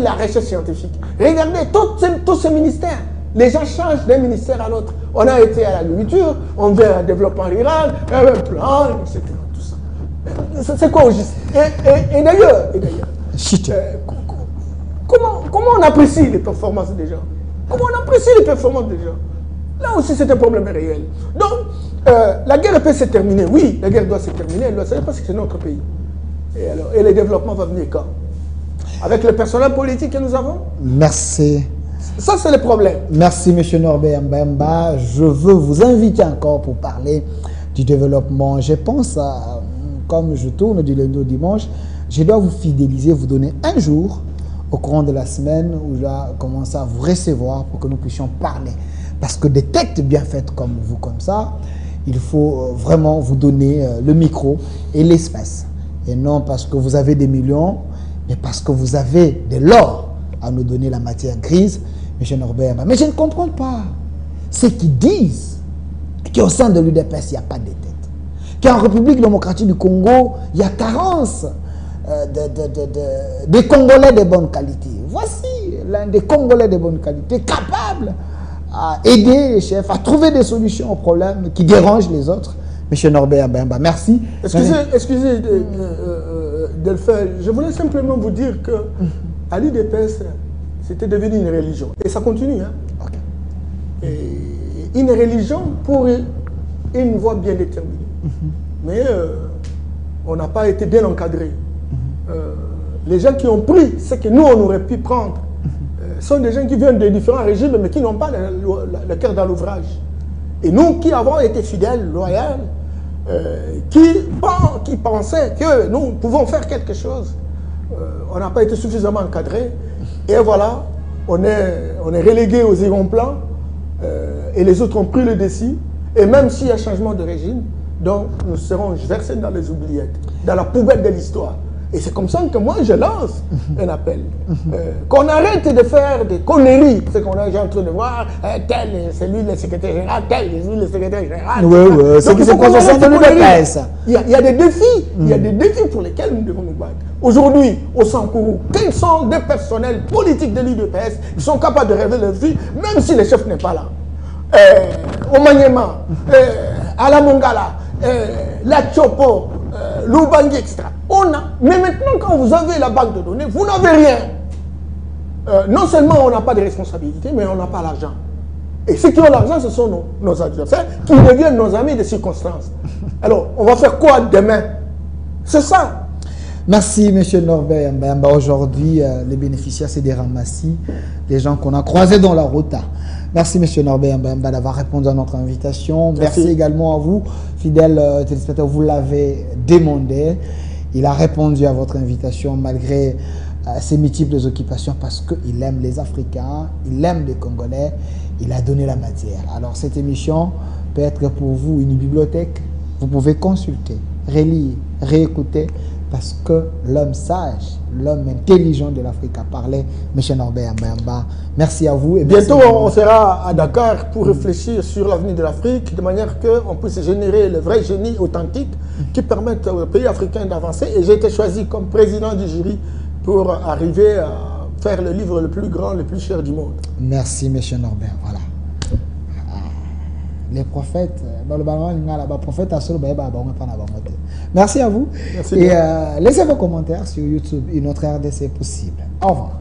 la recherche scientifique, regardez tous ces ministères. Les gens changent d'un ministère à l'autre. On a été à l'agriculture, on vient au développement rural, un plan, etc. Tout ça. C'est quoi au juste? Et d'ailleurs, comment on apprécie les performances des gens? Comment on apprécie les performances des gens? Là aussi, c'est un problème réel. Donc, la guerre peut se terminer. Oui, la guerre doit se terminer. Elle doit se terminer parce que c'est notre pays. Et le développement va venir quand? Avec le personnel politique que nous avons? Merci. Ça, c'est le problème. Merci, M. Norbert Mbemba. Je veux vous inviter encore pour parler du développement. Je pense, comme je tourne du lundi au dimanche, je dois vous fidéliser, vous donner un jour au courant de la semaine où je dois commencer à vous recevoir pour que nous puissions parler. Parce que des têtes bien faites comme vous, comme ça, il faut vraiment vous donner le micro et l'espace. Et non parce que vous avez des millions mais parce que vous avez de l'or à nous donner la matière grise, M. Norbert. Mais je ne comprends pas ceux qui disent qu'au sein de l'UDPS, il n'y a pas de tête. Qu'en République démocratique du Congo, il y a carence des Congolais de bonne qualité. Voici l'un des Congolais de bonne qualité, capable à aider les chefs, à trouver des solutions aux problèmes qui dérangent les autres. M. Norbert Bemba, merci. Excusez Delphin, je voulais simplement vous dire que à l'UDPS, c'était devenu une religion. Et ça continue. Hein? Okay. Et une religion pour une voie bien déterminée. Mais on n'a pas été bien encadré. Les gens qui ont pris ce que nous, on aurait pu prendre, sont des gens qui viennent de différents régimes, mais qui n'ont pas le cœur dans l'ouvrage. Et nous, qui avons été fidèles, loyaux, qui pensaient que nous pouvons faire quelque chose, on n'a pas été suffisamment encadré. Et voilà, on est relégué aux second plans, et les autres ont pris le dessus. Et même s'il y a changement de régime, donc nous serons versés dans les oubliettes, dans la poubelle de l'histoire. Et c'est comme ça que moi je lance un appel. Qu'on arrête de faire des conneries. C'est qu'on est en train de voir, tel c'est lui le secrétaire général, tel c'est lui le secrétaire général. Oui, c'est qui se passe au sein de l'UDPS. Il y a des défis. Il y a des défis pour lesquels nous devons nous battre. Aujourd'hui, au Sankourou, quels sont des personnels politiques de l'UDPS qui sont capables de rêver leur vie, même si le chef n'est pas là? Au Maniema, à la Mongala, la Chopo, l'Ubangi, etc. On a, mais maintenant, quand vous avez la banque de données, vous n'avez rien. Non seulement on n'a pas de responsabilité, mais on n'a pas l'argent. Et ceux qui ont l'argent, ce sont nos adversaires, qui deviennent nos amis de circonstances. Alors, on va faire quoi demain? C'est ça. Merci, M. Norbert Mbemba. Aujourd'hui, les bénéficiaires, c'est des ramassis, des gens qu'on a croisés dans la route. Merci, M. Norbert Mbemba, d'avoir répondu à notre invitation. Merci également à vous, fidèles téléspectateurs. Vous l'avez demandé. Il a répondu à votre invitation malgré ses multiples occupations parce qu'il aime les Africains, il aime les Congolais, il a donné la matière. Alors, cette émission peut être pour vous une bibliothèque. Vous pouvez consulter, relire, réécouter. Parce que l'homme sage, l'homme intelligent de l'Afrique a parlé, M. Norbert Mbemba. Merci à vous. Et bientôt, on sera à Dakar pour réfléchir sur l'avenir de l'Afrique, de manière qu'on puisse générer le vrai génie authentique qui permette aux pays africains d'avancer. Et j'ai été choisi comme président du jury pour arriver à faire le livre le plus grand, le plus cher du monde. Merci, M. Norbert. Voilà. Les prophètes, merci à vous. Merci et laissez vos commentaires sur YouTube. Une autre RDC possible. Au revoir.